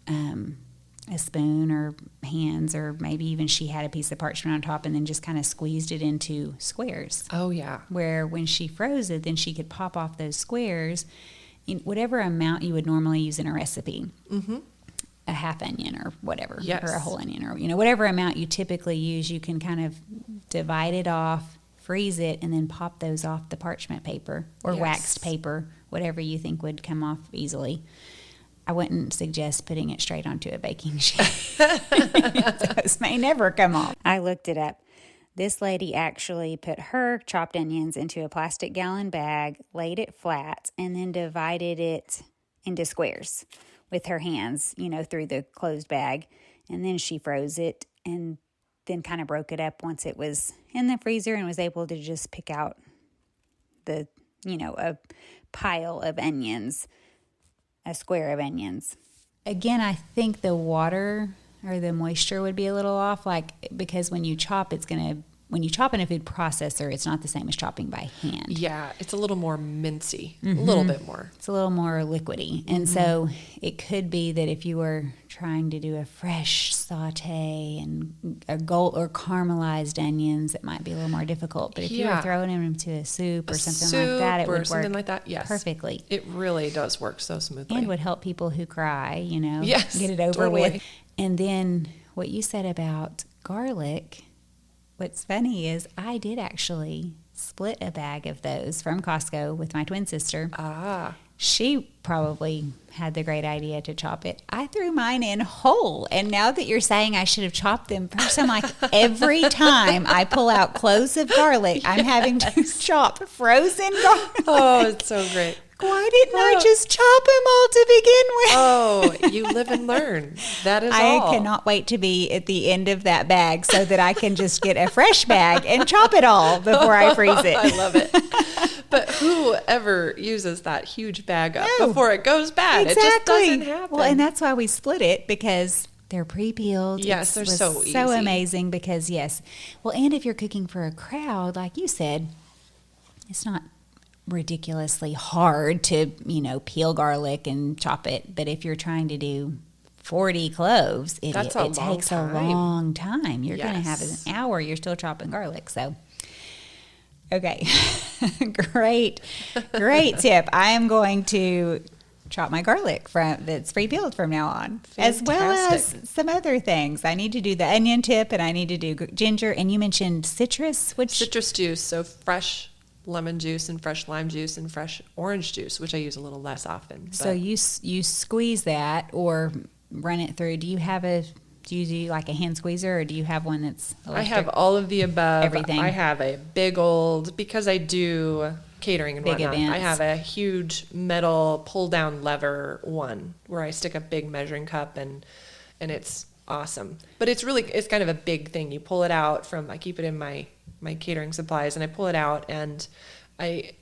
a spoon or hands, or maybe even she had a piece of parchment on top, and then just kind of squeezed it into squares. Oh, yeah. Where when she froze it, then she could pop off those squares in whatever amount you would normally use in a recipe. A half onion or whatever, or a whole onion, or whatever amount you typically use, you can kind of divide it off, freeze it, and then pop those off the parchment paper or waxed paper, whatever you think would come off easily. I wouldn't suggest putting it straight onto a baking sheet. Those may never come off. I looked it up. This lady actually put her chopped onions into a plastic gallon bag, laid it flat, and then divided it into squares with her hands, through the closed bag. And then she froze it and then kind of broke it up once it was in the freezer, and was able to just pick out a pile of onions, a square of onions. Again, I think the water or the moisture would be a little off, because when you chop, it's going to when you chop in a food processor, it's not the same as chopping by hand. Yeah, it's a little more mincy, a little bit more. It's a little more liquidy. And so it could be that if you were trying to do a fresh saute and a gold or caramelized onions, it might be a little more difficult. But if you were throwing them into a soup or something like that, it would work something like that. Yes, perfectly. It really does work so smoothly. And would help people who cry, yes, get it over totally. with. And then what you said about garlic, what's funny is I did actually split a bag of those from Costco with my twin sister. She probably had the great idea to chop it. I threw mine in whole. And now that you're saying I should have chopped them first, I'm like, every time I pull out cloves of garlic, I'm having to chop frozen garlic. Oh, it's so great. Why didn't I just chop them all to begin with? Oh, you live and learn. That is all. I cannot wait to be at the end of that bag so that I can just get a fresh bag and chop it all before I freeze it. I love it. But who ever uses that huge bag up before it goes bad? Exactly. It just doesn't happen. Well, and that's why we split it, because they're pre-peeled. Yes, they're so easy. So amazing because, yes. Well, and if you're cooking for a crowd, like you said, it's not ridiculously hard to, peel garlic and chop it. But if you're trying to do 40 cloves, it takes a long time. You're going to have an hour. You're still chopping garlic. So, okay. Great tip. I am going to chop my garlic that's pre-peeled from now on. Fantastic. As well as some other things. I need to do the onion tip, and I need to do ginger. And you mentioned citrus. Citrus juice, so fresh lemon juice and fresh lime juice and fresh orange juice, which I use a little less often. So you squeeze that or run it through. Do you do like a hand squeezer, or do you have one that's electric? I have all of the above. Everything. I have a big old, because I do catering and big whatnot, events. I have a huge metal pull down lever one where I stick a big measuring cup and it's awesome. But it's kind of a big thing. You pull it out I keep it in my catering supplies, and I pull it out, and I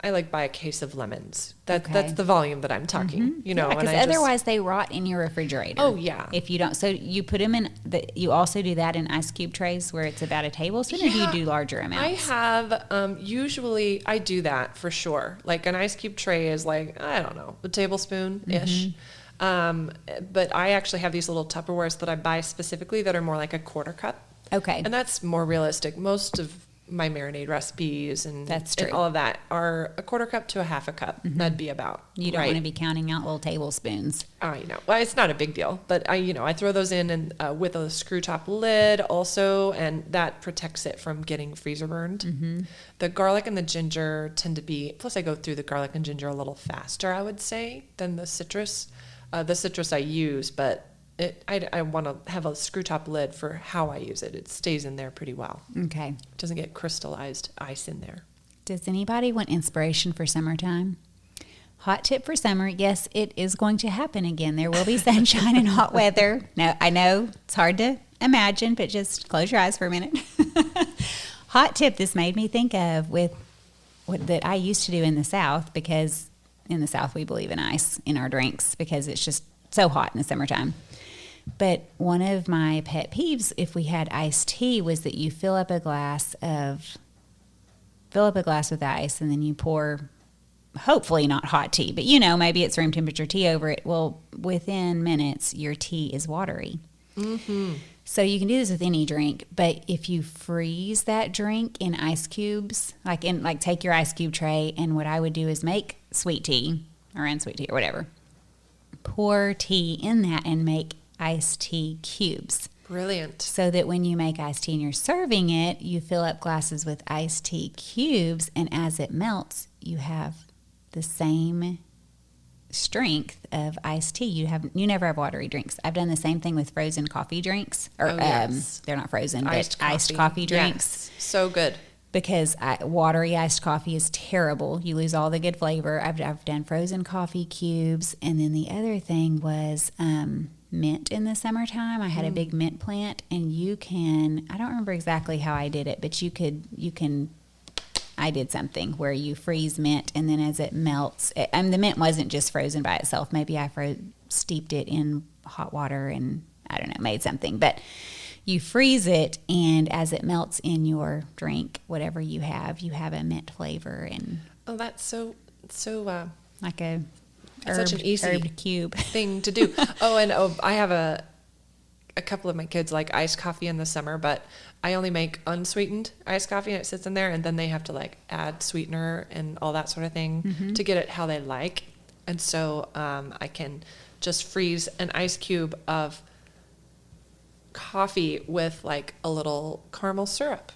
buy a case of lemons. That's the volume that I'm talking, because otherwise they rot in your refrigerator. Oh yeah. If you don't, so you put them in you also do that in ice cube trays where it's about a tablespoon, or do you do larger amounts? I have, usually I do that for sure. Like an ice cube tray is like, I don't know, a tablespoon-ish. But I actually have these little Tupperwares that I buy specifically that are more like a quarter cup. Okay. And that's more realistic. Most of my marinade recipes and all of that are a quarter cup to a half a cup. That'd be about You don't want to be counting out little tablespoons. I know. Well, it's not a big deal, but I throw those in and with a screw top lid also, and that protects it from getting freezer burned. The garlic and the ginger tend to be, plus I go through the garlic and ginger a little faster, I would say, than the citrus. The citrus I use, but I want to have a screw top lid for how I use it. It stays in there pretty well. Okay. It doesn't get crystallized ice in there. Does anybody want inspiration for summertime? Hot tip for summer. Yes, it is going to happen again. There will be sunshine and hot weather. Now, I know it's hard to imagine, but just close your eyes for a minute. Hot tip this made me think of with what that I used to do in the South, because in the South we believe in ice in our drinks because it's just so hot in the summertime. But one of my pet peeves, if we had iced tea, was that you fill up a glass with ice, and then you pour, hopefully not hot tea, but maybe it's room temperature tea over it. Well, within minutes, your tea is watery. So you can do this with any drink, but if you freeze that drink in ice cubes, take your ice cube tray, and what I would do is make sweet tea or unsweet tea or whatever, pour tea in that and make iced tea cubes. Brilliant. So that when you make iced tea and you're serving it, you fill up glasses with iced tea cubes, and as it melts, you have the same strength of iced tea. You never have watery drinks. I've done the same thing with frozen coffee drinks, or they're not frozen, but iced coffee drinks. Yes. So good. Because watery iced coffee is terrible. You lose all the good flavor. I've done frozen coffee cubes, and then the other thing was mint in the summertime. I had a big mint plant, and I don't remember exactly how I did it, but I did something where you freeze mint, and then as it melts, the mint wasn't just frozen by itself. Maybe I steeped it in hot water and I don't know, made something, but you freeze it, and as it melts in your drink, whatever you have a mint flavor and Oh, that's so like a such an easy herb cube thing to do. I have a couple of my kids like iced coffee in the summer, but I only make unsweetened iced coffee, and it sits in there, and then they have to like add sweetener and all that sort of thing to get it how they like. And so I can just freeze an ice cube of coffee with like a little caramel syrup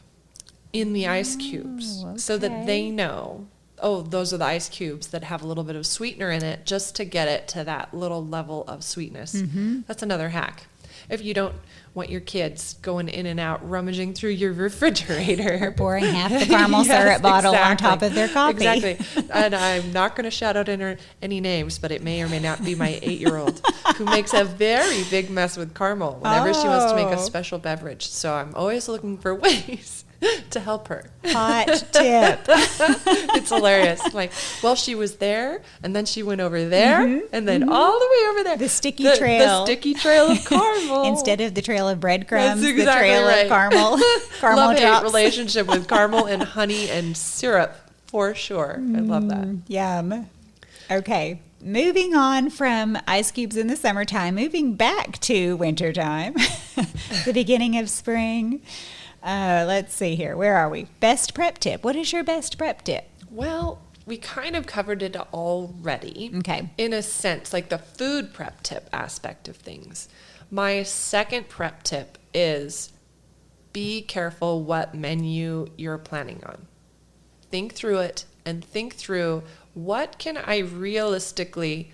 in the ice cubes, so that they know, oh, those are the ice cubes that have a little bit of sweetener in it, just to get it to that little level of sweetness. That's another hack. If you don't want your kids going in and out, rummaging through your refrigerator. or pouring half the caramel syrup bottle on top of their coffee. Exactly. And I'm not going to shout out any names, but it may or may not be my 8-year-old who makes a very big mess with caramel whenever she wants to make a special beverage. So I'm always looking for ways to help her. Hot tip. It's hilarious. Like, well, she was there, and then she went over there, and then all the way over there. The sticky trail. The sticky trail of caramel. Instead of the trail of breadcrumbs, That's exactly the trail right. of caramel Love-hate drops. relationship with caramel and honey and syrup, for sure. I love that. Yum. Okay. Moving on from ice cubes in the summertime, moving back to wintertime, the beginning of spring. Let's see here. Where are we? Best prep tip. What is your best prep tip? Well, we kind of covered it already. Okay. In a sense, like the food prep tip aspect of things. My second prep tip is be careful what menu you're planning on. Think through it and think through, what can I realistically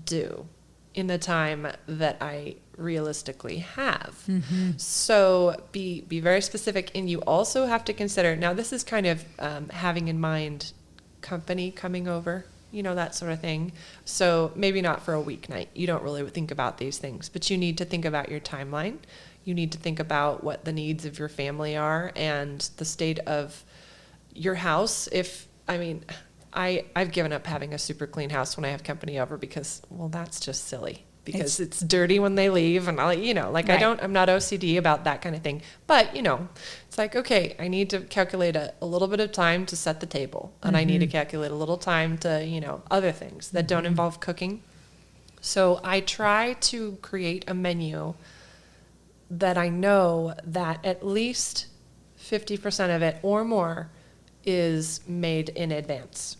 do in the time that I realistically have? So be very specific, and you also have to consider, now this is kind of having in mind company coming over, that sort of thing. So maybe not for a weeknight. You don't really think about these things, but you need to think about your timeline. You need to think about what the needs of your family are and the state of your house. I've given up having a super clean house when I have company over because, well, that's just silly. Because it's dirty when they leave, and right. I'm not OCD about that kind of thing. But, it's like, okay, I need to calculate a little bit of time to set the table, and I need to calculate a little time to, other things that don't involve cooking. So I try to create a menu that I know that at least 50% of it or more is made in advance.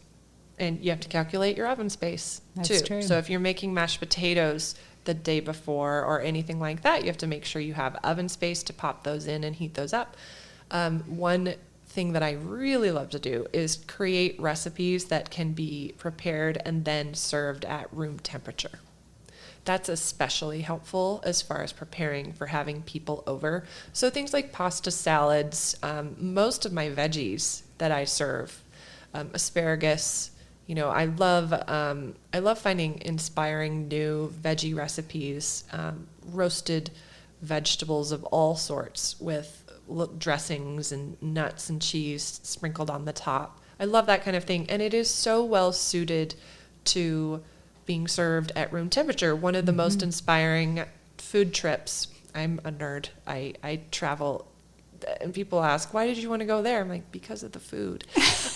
And you have to calculate your oven space, That's too. true. So if you're making mashed potatoes the day before or anything like that, you have to make sure you have oven space to pop those in and heat those up. One thing that I really love to do is create recipes that can be prepared and then served at room temperature. That's especially helpful as far as preparing for having people over. So things like pasta salads, most of my veggies that I serve, asparagus. I love finding inspiring new veggie recipes, roasted vegetables of all sorts with dressings and nuts and cheese sprinkled on the top. I love that kind of thing, and it is so well suited to being served at room temperature. One of the most inspiring food trips. I'm a nerd. I travel, and people ask, why did you want to go there? I'm like, because of the food.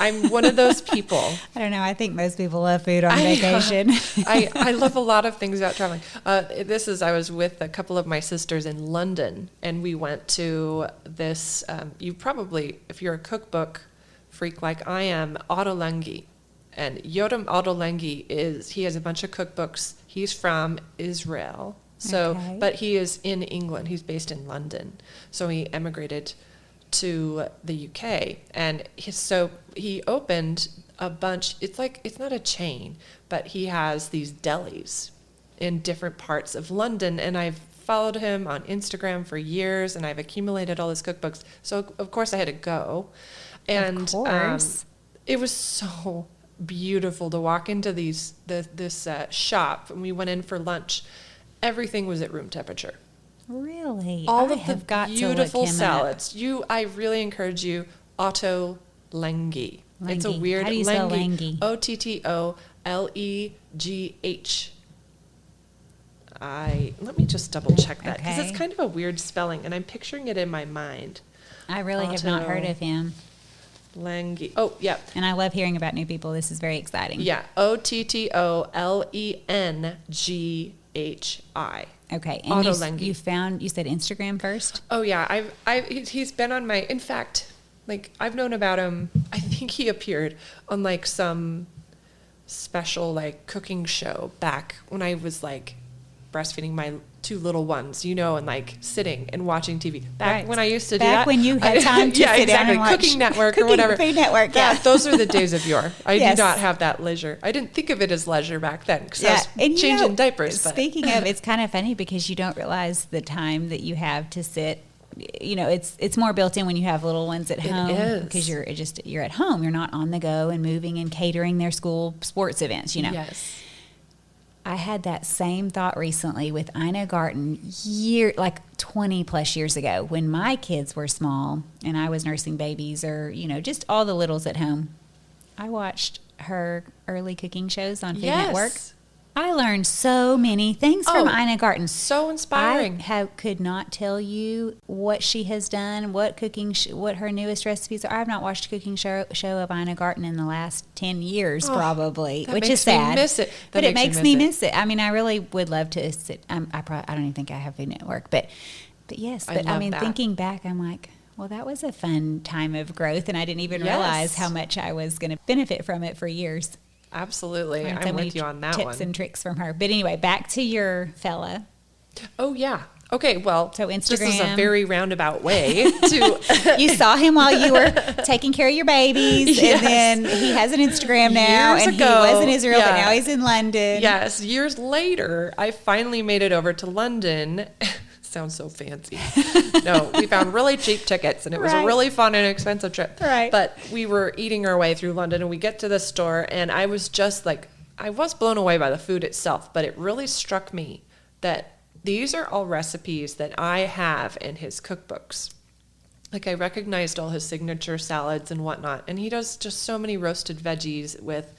I'm one of those people. I don't know. I think most people love food on vacation. I love a lot of things about traveling. I was with a couple of my sisters in London, and we went to this, you probably, if you're a cookbook freak like I am, Ottolenghi. And Yotam Ottolenghi he has a bunch of cookbooks. He's from Israel. Okay. But he is in England. He's based in London. So he emigrated to the UK, and he opened a bunch. It's not a chain, but he has these delis in different parts of London, and I've followed him on Instagram for years, and I've accumulated all his cookbooks. So of course I had to go, and of course. It was so beautiful to walk into this shop, and we went in for lunch. Everything was at room temperature. Really? All I of have the got to beautiful look him salads. I really encourage you, Ottolenghi. It's a weird How do you spell Lenghi? Ottollegh. let me just double check that because Okay. it's kind of a weird spelling and I'm picturing it in my mind. I really have not heard of him. Lengi. Oh, yeah. And I love hearing about new people. This is very exciting. Yeah. Ottolengi. Okay. And Otto Lengi. you said Instagram first? Oh yeah, he's been on my, in fact, like I've known about him. I think he appeared on like some special like cooking show back when I was like breastfeeding my 2 little ones, and like sitting and watching TV. Back when I used to do that. Back when you had time to sit down and watch Cooking Network or whatever. Food Network, yeah. Those are the days of yore. I Yes. do not have that leisure. I didn't think of it as leisure back then because I was And changing diapers. But. Speaking of, it's kind of funny because you don't realize the time that you have to sit. It's more built in when you have little ones at home because you're at home. You're not on the go and moving and catering their school sports events. Yes. I had that same thought recently with Ina Garten 20 plus years ago when my kids were small and I was nursing babies or, just all the littles at home. I watched her early cooking shows on Food Network. I learned so many things from Ina Garten. So inspiring. I could not tell you what she has done, what what her newest recipes are. I've not watched a cooking show of Ina Garten in the last 10 years, probably, which is sad. Miss it. But it makes me miss it. I mean, I really would love to sit. I don't even think I have Food Network, but yes. But I mean, thinking back, I'm like, well, that was a fun time of growth, and I didn't even realize how much I was going to benefit from it for years. Absolutely. I'm with you on that one. Tips and tricks from her. But anyway, back to your fella. Oh, yeah. Okay, well, so Instagram. This is a very roundabout way to... You saw him while you were taking care of your babies, and then he has an Instagram now, Years and ago, he was in Israel, but now he's in London. Yes, years later, I finally made it over to London. Sounds so fancy. No, we found really cheap tickets and it was a really fun and expensive trip. Right. But we were eating our way through London and we get to the store and I was just like, I was blown away by the food itself, but it really struck me that these are all recipes that I have in his cookbooks. Like I recognized all his signature salads and whatnot. And he does just so many roasted veggies with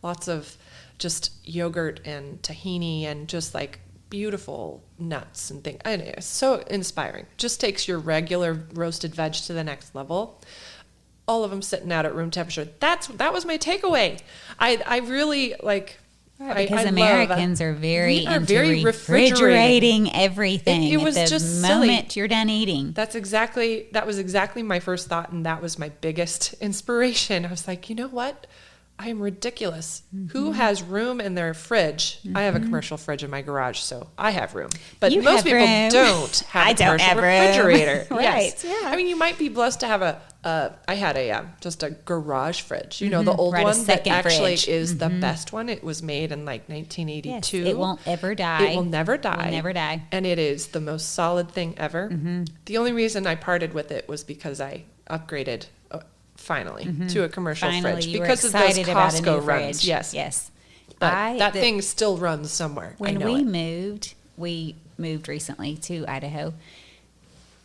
lots of just yogurt and tahini and just like beautiful nuts and things. And it's so inspiring. Just takes your regular roasted veg to the next level. All of them sitting out at room temperature. That was my takeaway. I really like. Because Americans are very into refrigerating everything. It was at the just moment silly. You're done eating. That was exactly my first thought, and that was my biggest inspiration. I was like, you know what? I am ridiculous. Mm-hmm. Who has room in their fridge? Mm-hmm. I have a commercial fridge in my garage, so I have room. But most people don't have a commercial refrigerator. Right. Yes. Yeah. I mean, you might be blessed to have I had just a garage fridge. You know, the old one that actually is the best one. It was made in like 1982. Yes, it won't ever die. It will never die. It will never die. And it is the most solid thing ever. Mm-hmm. The only reason I parted with it was because I upgraded finally to a commercial fridge because of those Costco runs. Yes. But that thing still runs somewhere. When we moved recently to Idaho,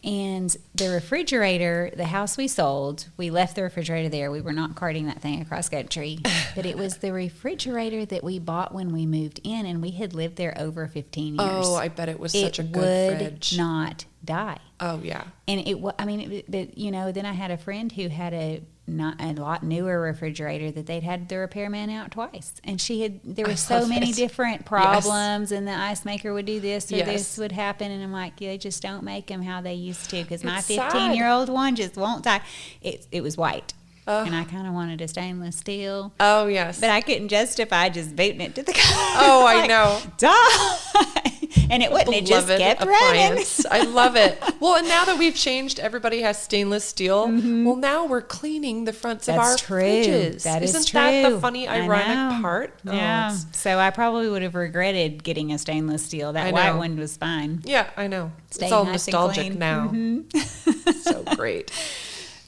and the refrigerator, the house we sold, we left the refrigerator there. We were not carting that thing across country, but it was the refrigerator that we bought when we moved in, and we had lived there over 15 years. Oh, I bet it was such a good fridge. It would not die. Oh, yeah. And then I had a friend who had a lot newer refrigerator that they'd had the repairman out twice. And there were so many different problems, and the ice maker would do this or this would happen. And I'm like, they just don't make them how they used to, because my 15-year-old one just won't die. It was white. And I kind of wanted a stainless steel. Oh, yes. But I couldn't justify just booting it to the car. Oh, I know. Die. And it wouldn't. It just kept appliance. running. I love it. Well, and now that we've changed, everybody has stainless steel. Mm-hmm. Well, now we're cleaning the fronts of our fridges. That is Isn't true. that the funny, ironic part? Yeah. So I probably would have regretted getting a stainless steel. That white one was fine. Yeah, I know. Stay it's all nice nostalgic now. Mm-hmm. So great.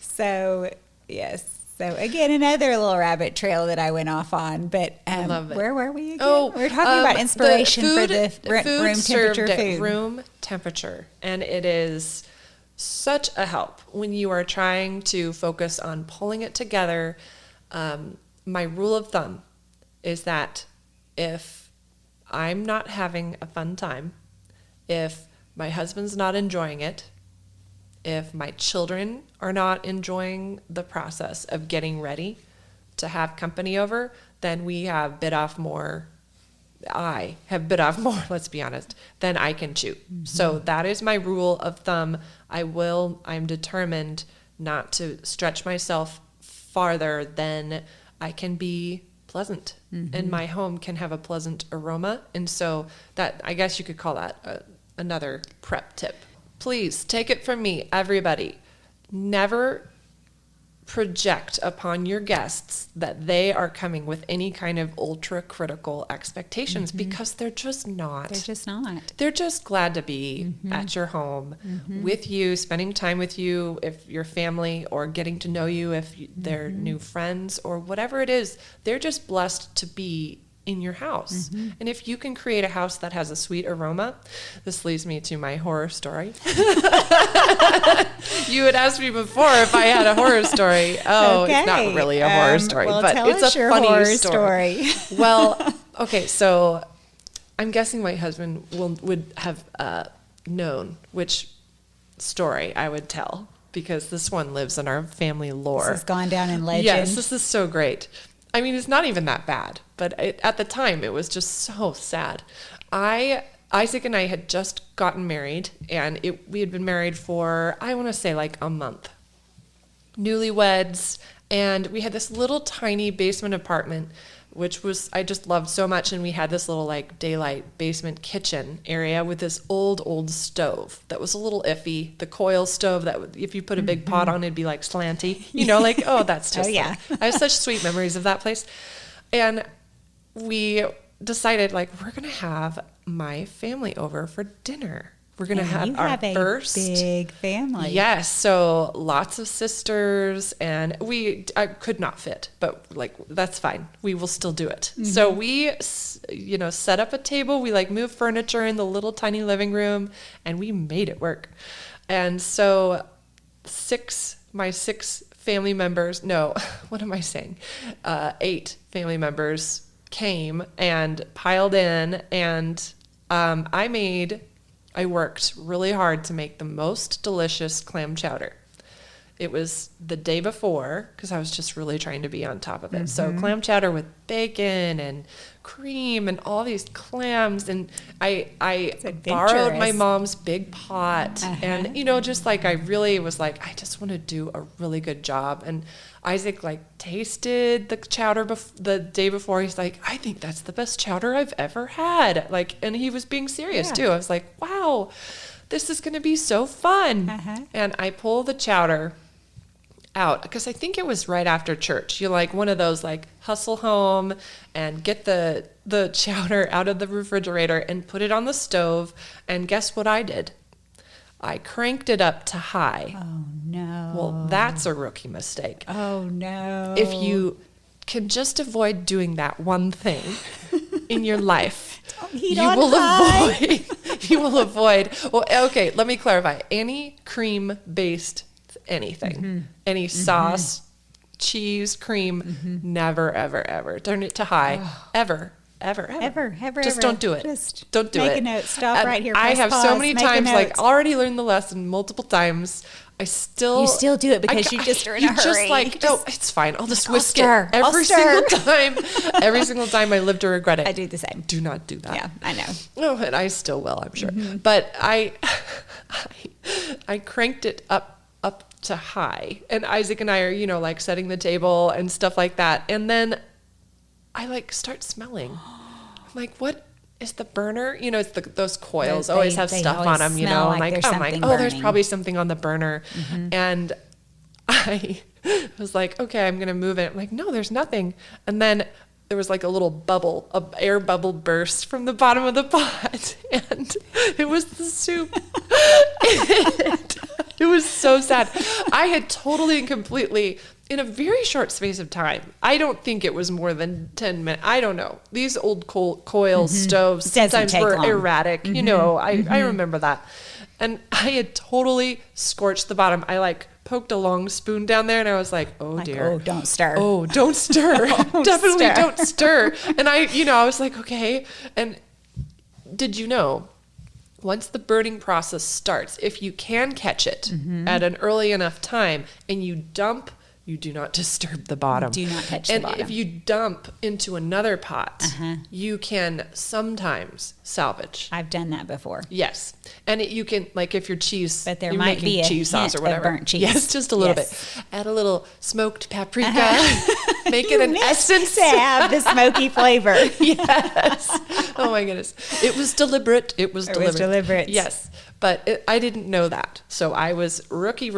So, yes. So, again, another little rabbit trail that I went off on. But I love it. Where were we again? Oh, we were talking about inspiration for the room temperature food. Room temperature. And it is such a help when you are trying to focus on pulling it together. My rule of thumb is that if I'm not having a fun time, if my husband's not enjoying it, if my children are not enjoying the process of getting ready to have company over, then we have bit off more. I have bit off more, let's be honest, than I can chew. Mm-hmm. So that is my rule of thumb. I'm determined not to stretch myself farther than I can be pleasant. Mm-hmm. And my home can have a pleasant aroma. And so that, I guess you could call that another prep tip. Please take it from me, everybody. Never project upon your guests that they are coming with any kind of ultra critical expectations, mm-hmm. because they're just not. They're just not. They're just glad to be mm-hmm. at your home mm-hmm. with you, spending time with you if you're family, or getting to know you if they're mm-hmm. new friends, or whatever it is. They're just blessed to be in your house. Mm-hmm. And if you can create a house that has a sweet aroma, this leads me to my horror story. You had asked me before if I had a horror story. Oh, okay. It's not really a horror story, well, but it's a funny story. Well, okay, so I'm guessing my husband would have known which story I would tell, because this one lives in our family lore. This has gone down in legend. Yes, this is so great. I mean, it's not even that bad, but at the time, it was just so sad. Isaac and I had just gotten married, and we had been married for, I want to say, like a month. Newlyweds, and we had this little tiny basement apartment, which I just loved so much, and we had this little like daylight basement kitchen area with this old stove that was a little iffy. The coil stove that if you put a big mm-hmm. pot on, it'd be like slanty. You know, like, oh, that's just yeah. I have such sweet memories of that place. And we decided, like, we're going to have my family over for dinner. We're going to have our first big family. Yes. So lots of sisters, and I could not fit, but like, that's fine. We will still do it. Mm-hmm. So we, set up a table. We like moved furniture in the little tiny living room, and we made it work. And so my six family members, no, what am I saying? 8 family members came and piled in, and I worked really hard to make the most delicious clam chowder. It was the day before, because I was just really trying to be on top of it. Mm-hmm. So clam chowder with bacon and cream and all these clams. And I borrowed my mom's big pot. Uh-huh. And, just like I really was like, I just want to do a really good job. And Isaac tasted the chowder the day before. He's like, I think that's the best chowder I've ever had. And he was being serious too. I was like, wow, this is going to be so fun. Uh-huh. And I pull the chowder out, because I think it was right after church. You one of those hustle home and get the chowder out of the refrigerator and put it on the stove. And guess what I did? I cranked it up to high. Oh no. Well, that's a rookie mistake. Oh no. If you can just avoid doing that one thing in your life, you will avoid. Well, okay, let me clarify. Any cream-based anything, mm-hmm. any sauce, mm-hmm. cheese, cream, mm-hmm. never, ever, ever turn it to high. Ever. Just don't do it. Just don't do it. Make a note. Stop right here. I have pause, so many times, already learned the lesson multiple times. You still do it because you just are in a hurry. It's fine. I'll just whisk it every single time. Every single time I live to regret it. I do the same. Do not do that. Yeah, I know. No, and I still will, I'm sure. Mm-hmm. But I cranked it up to high, and Isaac and I are setting the table and stuff like that, and then I start smelling. I'm like, what is the burner? It's those coils always have stuff on them, I'm like, there's probably something on the burner. Mm-hmm. And I was like, okay, I'm gonna move it. I'm like, no, there's nothing. And then there was a little bubble, an air bubble burst from the bottom of the pot, and it was the soup. It was so sad. I had totally and completely, in a very short space of time, I don't think it was more than 10 minutes. I don't know. These old coil mm-hmm. stoves sometimes were erratic. Mm-hmm. I remember that. And I had totally scorched the bottom. I poked a long spoon down there, and I was like, oh dear. Oh, don't stir. Oh, don't stir. Definitely don't stir. And I was like, okay. And did you know, once the burning process starts, if you can catch it at an early enough time and you dump, you do not disturb the bottom. Do not touch the bottom. And if you dump into another pot, you can sometimes salvage. I've done that before. Yes. And you can, like if you're cheese, But there you're might making be a cheese sauce hint or whatever. of burnt cheese. Yes, just a little bit. Add a little smoked paprika. Make it an essence. To have the smoky flavor. Yes. Oh my goodness. It was deliberate. It was deliberate. Yes. But I didn't know that. So I was rookie,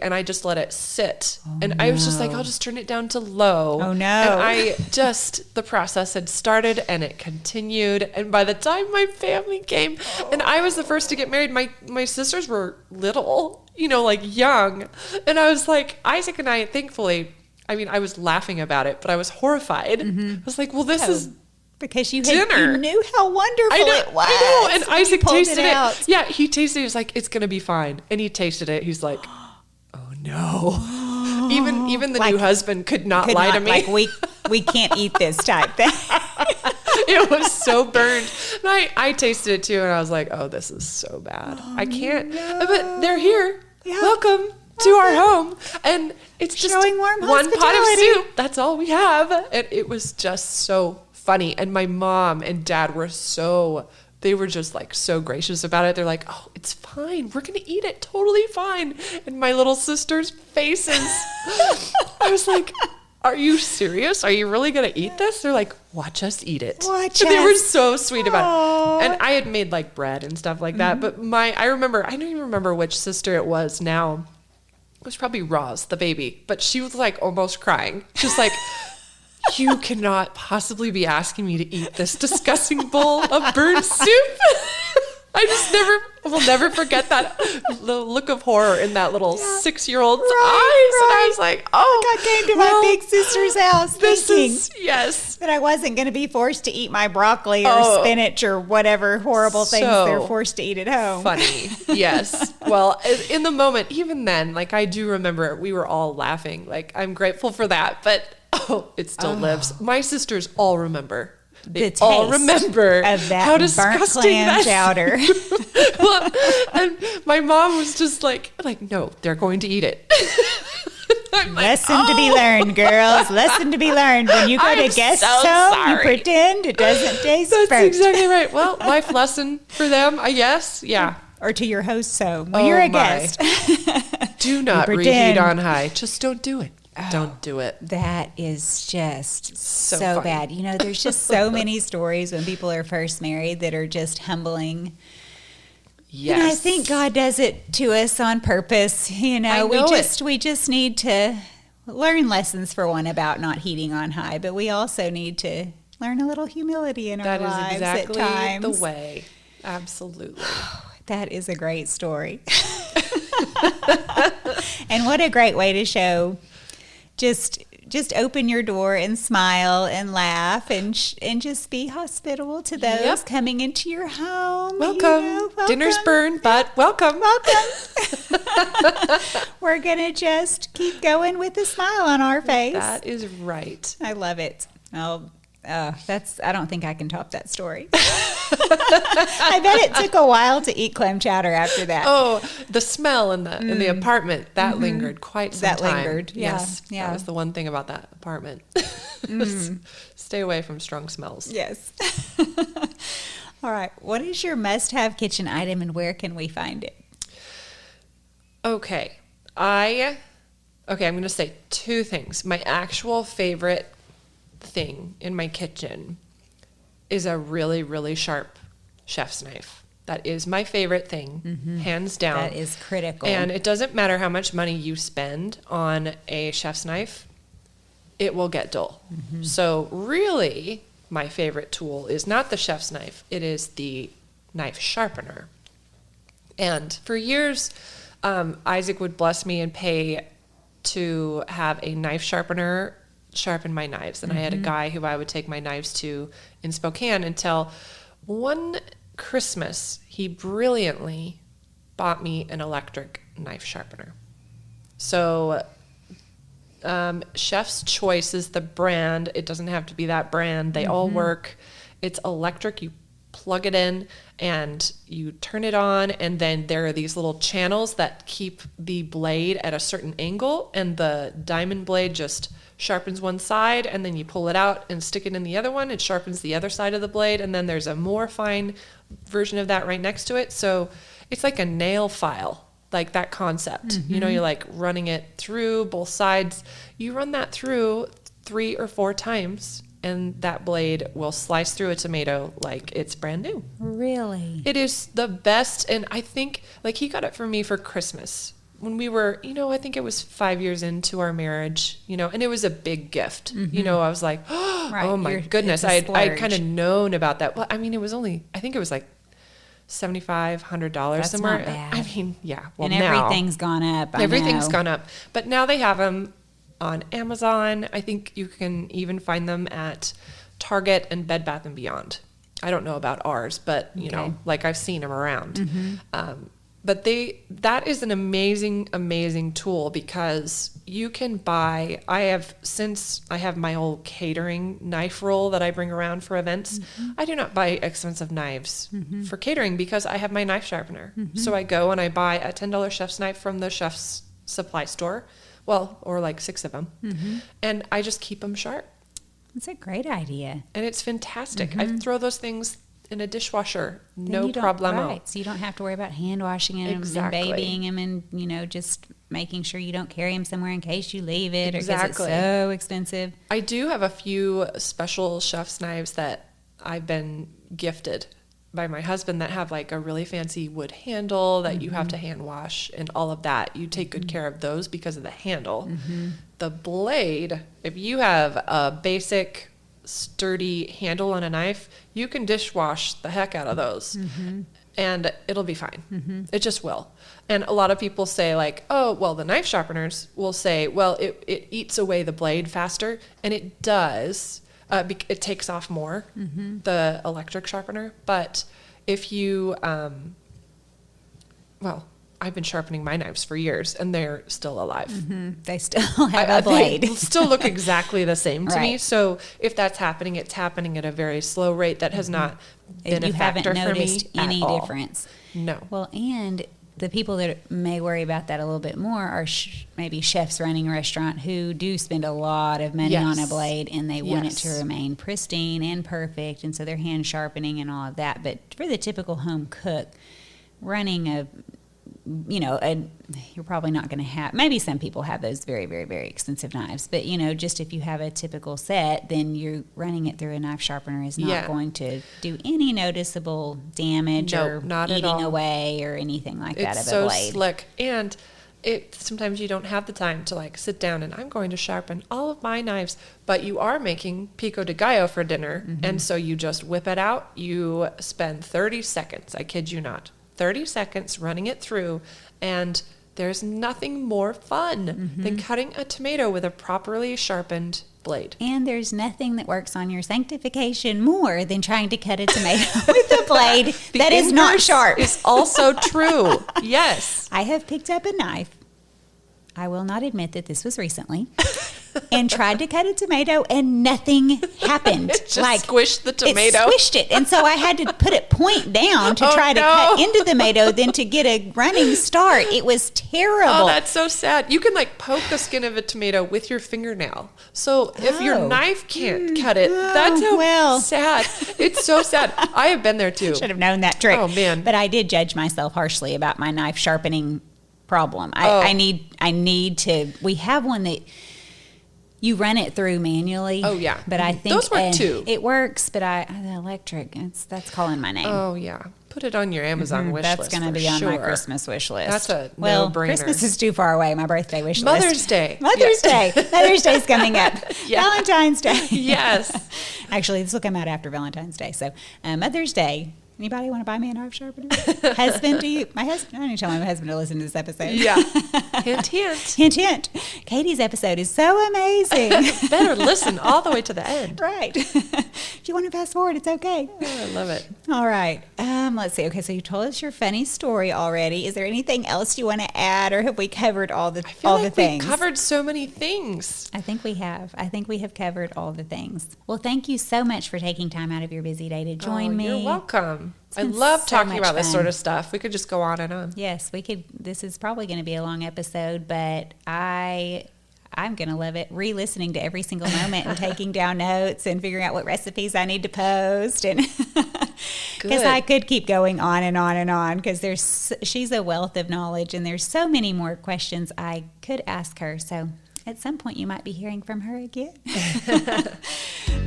and I just let it sit. I was just like, I'll just turn it down to low. Oh, no. And the process had started and it continued. And by the time my family came, and I was the first to get married, my sisters were little, like young. And I was like, Isaac and I, thankfully, I mean, I was laughing about it, but I was horrified. I was like, well, this is because you knew how wonderful it was. I know. And Isaac tasted it. Yeah, he tasted it. He was like, it's going to be fine. And he tasted it. He's like, oh no. Even the new husband could not lie to me. Like, we can't eat this type thing. It was so burned. And I tasted it too. And I was like, oh, this is so bad. I can't. No. But they're here. Yeah. Welcome to our home. And it's just showing warm one pot of hospitality. soup. That's all we have. And it was just so funny. And my mom and dad were they were just like so gracious about it. They're like, oh, it's fine. We're going to eat it totally fine. And my little sister's faces, I was like, are you serious? Are you really going to eat this? They're like, watch us eat it. They were so sweet about it. And I had made like bread and stuff like that. But I don't even remember which sister it was now. It was probably Roz, the baby. But she was like almost crying. Just like, you cannot possibly be asking me to eat this disgusting bowl of burnt soup. I will never forget that the look of horror in that little 6-year-old's eyes. And I was like, I came to my big sister's house thinking that I wasn't going to be forced to eat my broccoli or spinach or whatever horrible things they're forced to eat at home. Funny. Yes. Well, in the moment, even then, like I do remember we were all laughing. Like I'm grateful for that, but it still lives. My sisters all remember. They all remember of that how burnt clam chowder. Well, and my mom was just like, no, they're going to eat it. Lesson to be learned, girls. Lesson to be learned. When you go to guest home, you pretend it doesn't taste burnt. That's exactly right. Well, life lesson for them, I guess. Yeah. Or to your host's home when you're a guest. Do not reheat on high. Just don't do it. Don't do it. That is just so bad. There's just so many stories when people are first married that are just humbling. Yes. And I think God does it to us on purpose. We just need to learn lessons for one about not heating on high, but we also need to learn a little humility in our lives at times. That is exactly the way. Absolutely. That is a great story. And what a great way to show just open your door and smile and laugh and just be hospitable to those coming into your home. Welcome. Dinner's burned, but welcome. We're going to just keep going with a smile on our face. That is right. I love it. I don't think I can top that story. I bet it took a while to eat clam chowder after that. Oh, the smell in the apartment, that lingered quite some time. That lingered, yes. That was the one thing about that apartment. Stay away from strong smells. Yes. All right. What is your must-have kitchen item and where can we find it? Okay. I'm going to say two things. My actual favorite thing in my kitchen is a really, really sharp chef's knife. That is my favorite thing, hands down. That is critical. And it doesn't matter how much money you spend on a chef's knife, it will get dull. So really, my favorite tool is not the chef's knife, it is the knife sharpener. And for years, Isaac would bless me and pay to have a knife sharpener sharpen my knives. And I had a guy who I would take my knives to in Spokane until one Christmas, he brilliantly bought me an electric knife sharpener. So Chef's Choice is the brand. It doesn't have to be that brand. They all work. It's electric. You plug it in and you turn it on, and then there are these little channels that keep the blade at a certain angle, and the diamond blade just sharpens one side, and then you pull it out and stick it in the other one. It sharpens the other side of the blade, and then there's a more fine version of that right next to it. So it's like a nail file, like that concept. You know, you're like running it through both sides. You run that through 3 or 4 times, and that blade will slice through a tomato like it's brand new. Really? It is the best. And I think, like, he got it for me for Christmas when we were, you know, I think it was 5 years into our marriage, you know, and it was a big gift. You know, I was like, oh my goodness. I'd kind of known about that. Well, I mean, it was only, I think it was like $7,500 somewhere. Not bad. I mean, yeah. Well, and now everything's gone up. Everything's gone up. But now they have them on Amazon. I think you can even find them at Target and Bed Bath & Beyond. I don't know about ours, but, you know, like I've seen them around. But that is an amazing, amazing tool, because you can buy, I have my old catering knife roll that I bring around for events. I do not buy expensive knives for catering because I have my knife sharpener. So I go and I buy a $10 chef's knife from the chef's supply store. Well, or like 6 of them. And I just keep them sharp. That's a great idea. And it's fantastic. I throw those things in a dishwasher, no problemo. Right, so you don't have to worry about hand washing them and babying them, and, you know, just making sure you don't carry them somewhere in case you leave it or because it's so expensive. I do have a few special chef's knives that I've been gifted by my husband that have like a really fancy wood handle that you have to hand wash and all of that. You take good care of those because of the handle. The blade, if you have a basic sturdy handle on a knife, you can dishwash the heck out of those and it'll be fine. It just will. And a lot of people say like, oh, well, the knife sharpeners will say, well, it eats away the blade faster, and it does. It takes off more, the electric sharpener. But if you, well, I've been sharpening my knives for years, and they're still alive. They still have a blade. They still look exactly the same to me. So if that's happening, it's happening at a very slow rate that has not been a factor for me. You haven't noticed any difference. No. Well, and the people that may worry about that a little bit more are maybe chefs running a restaurant who do spend a lot of money on a blade, and they want it to remain pristine and perfect, and so they're hand sharpening and all of that. But for the typical home cook, running you're probably not going to have, maybe some people have those very, very, very expensive knives, but, you know, just if you have a typical set, then you're running it through a knife sharpener is not going to do any noticeable damage or not eating at all. away or anything like that of It's a so blade. slick. And sometimes you don't have the time to like sit down and I'm going to sharpen all of my knives, but you are making pico de gallo for dinner. And so you just whip it out. You spend 30 seconds, I kid you not, 30 seconds running it through, and there's nothing more fun than cutting a tomato with a properly sharpened blade. And there's nothing that works on your sanctification more than trying to cut a tomato with a blade that is not sharp. It's also true. Yes. I have picked up a knife. I will not admit that this was recently. And tried to cut a tomato, and nothing happened. It just squished the tomato. It squished it. And so I had to put it point down to try to cut into the tomato, then to get a running start. It was terrible. Oh, that's so sad. You can like poke the skin of a tomato with your fingernail. So if your knife can't cut it, that's how sad. It's so sad. I have been there too. Should have known that trick. Oh, man. But I did judge myself harshly about my knife sharpening problem. I need to, we have one that you run it through manually. Oh, yeah. But I think those work too. It works, but the electric, that's calling my name. Oh, yeah. Put it on your Amazon wish list. That's going to be on my Christmas wish list. That's a no-brainer. Christmas is too far away. My birthday wish list. Mother's Day. Mother's Day's coming up. Valentine's Day. Yes. Actually, this will come out after Valentine's Day. So Mother's Day, Anybody want to buy me a knife sharpener? Husband, my husband, I need to tell my husband to listen to this episode. Yeah. Hint, hint. Hint, hint. Katie's episode is so amazing. Better listen all the way to the end. Right. If you want to fast forward, it's okay. Oh, I love it. All right. Let's see. Okay, so you told us your funny story already. Is there anything else you want to add, or have we covered all the things? We covered so many things. I think we have. I think we have covered all the things. Well, thank you so much for taking time out of your busy day to join me. You're welcome. I love talking about this sort of stuff. We could just go on and on. Yes, we could. This is probably going to be a long episode, but I'm going to love it, re-listening to every single moment and taking down notes and figuring out what recipes I need to post. And because I could keep going on and on and on, because she's a wealth of knowledge, and there's so many more questions I could ask her. So at some point you might be hearing from her again.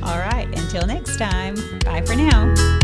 All right, until next time, bye for now.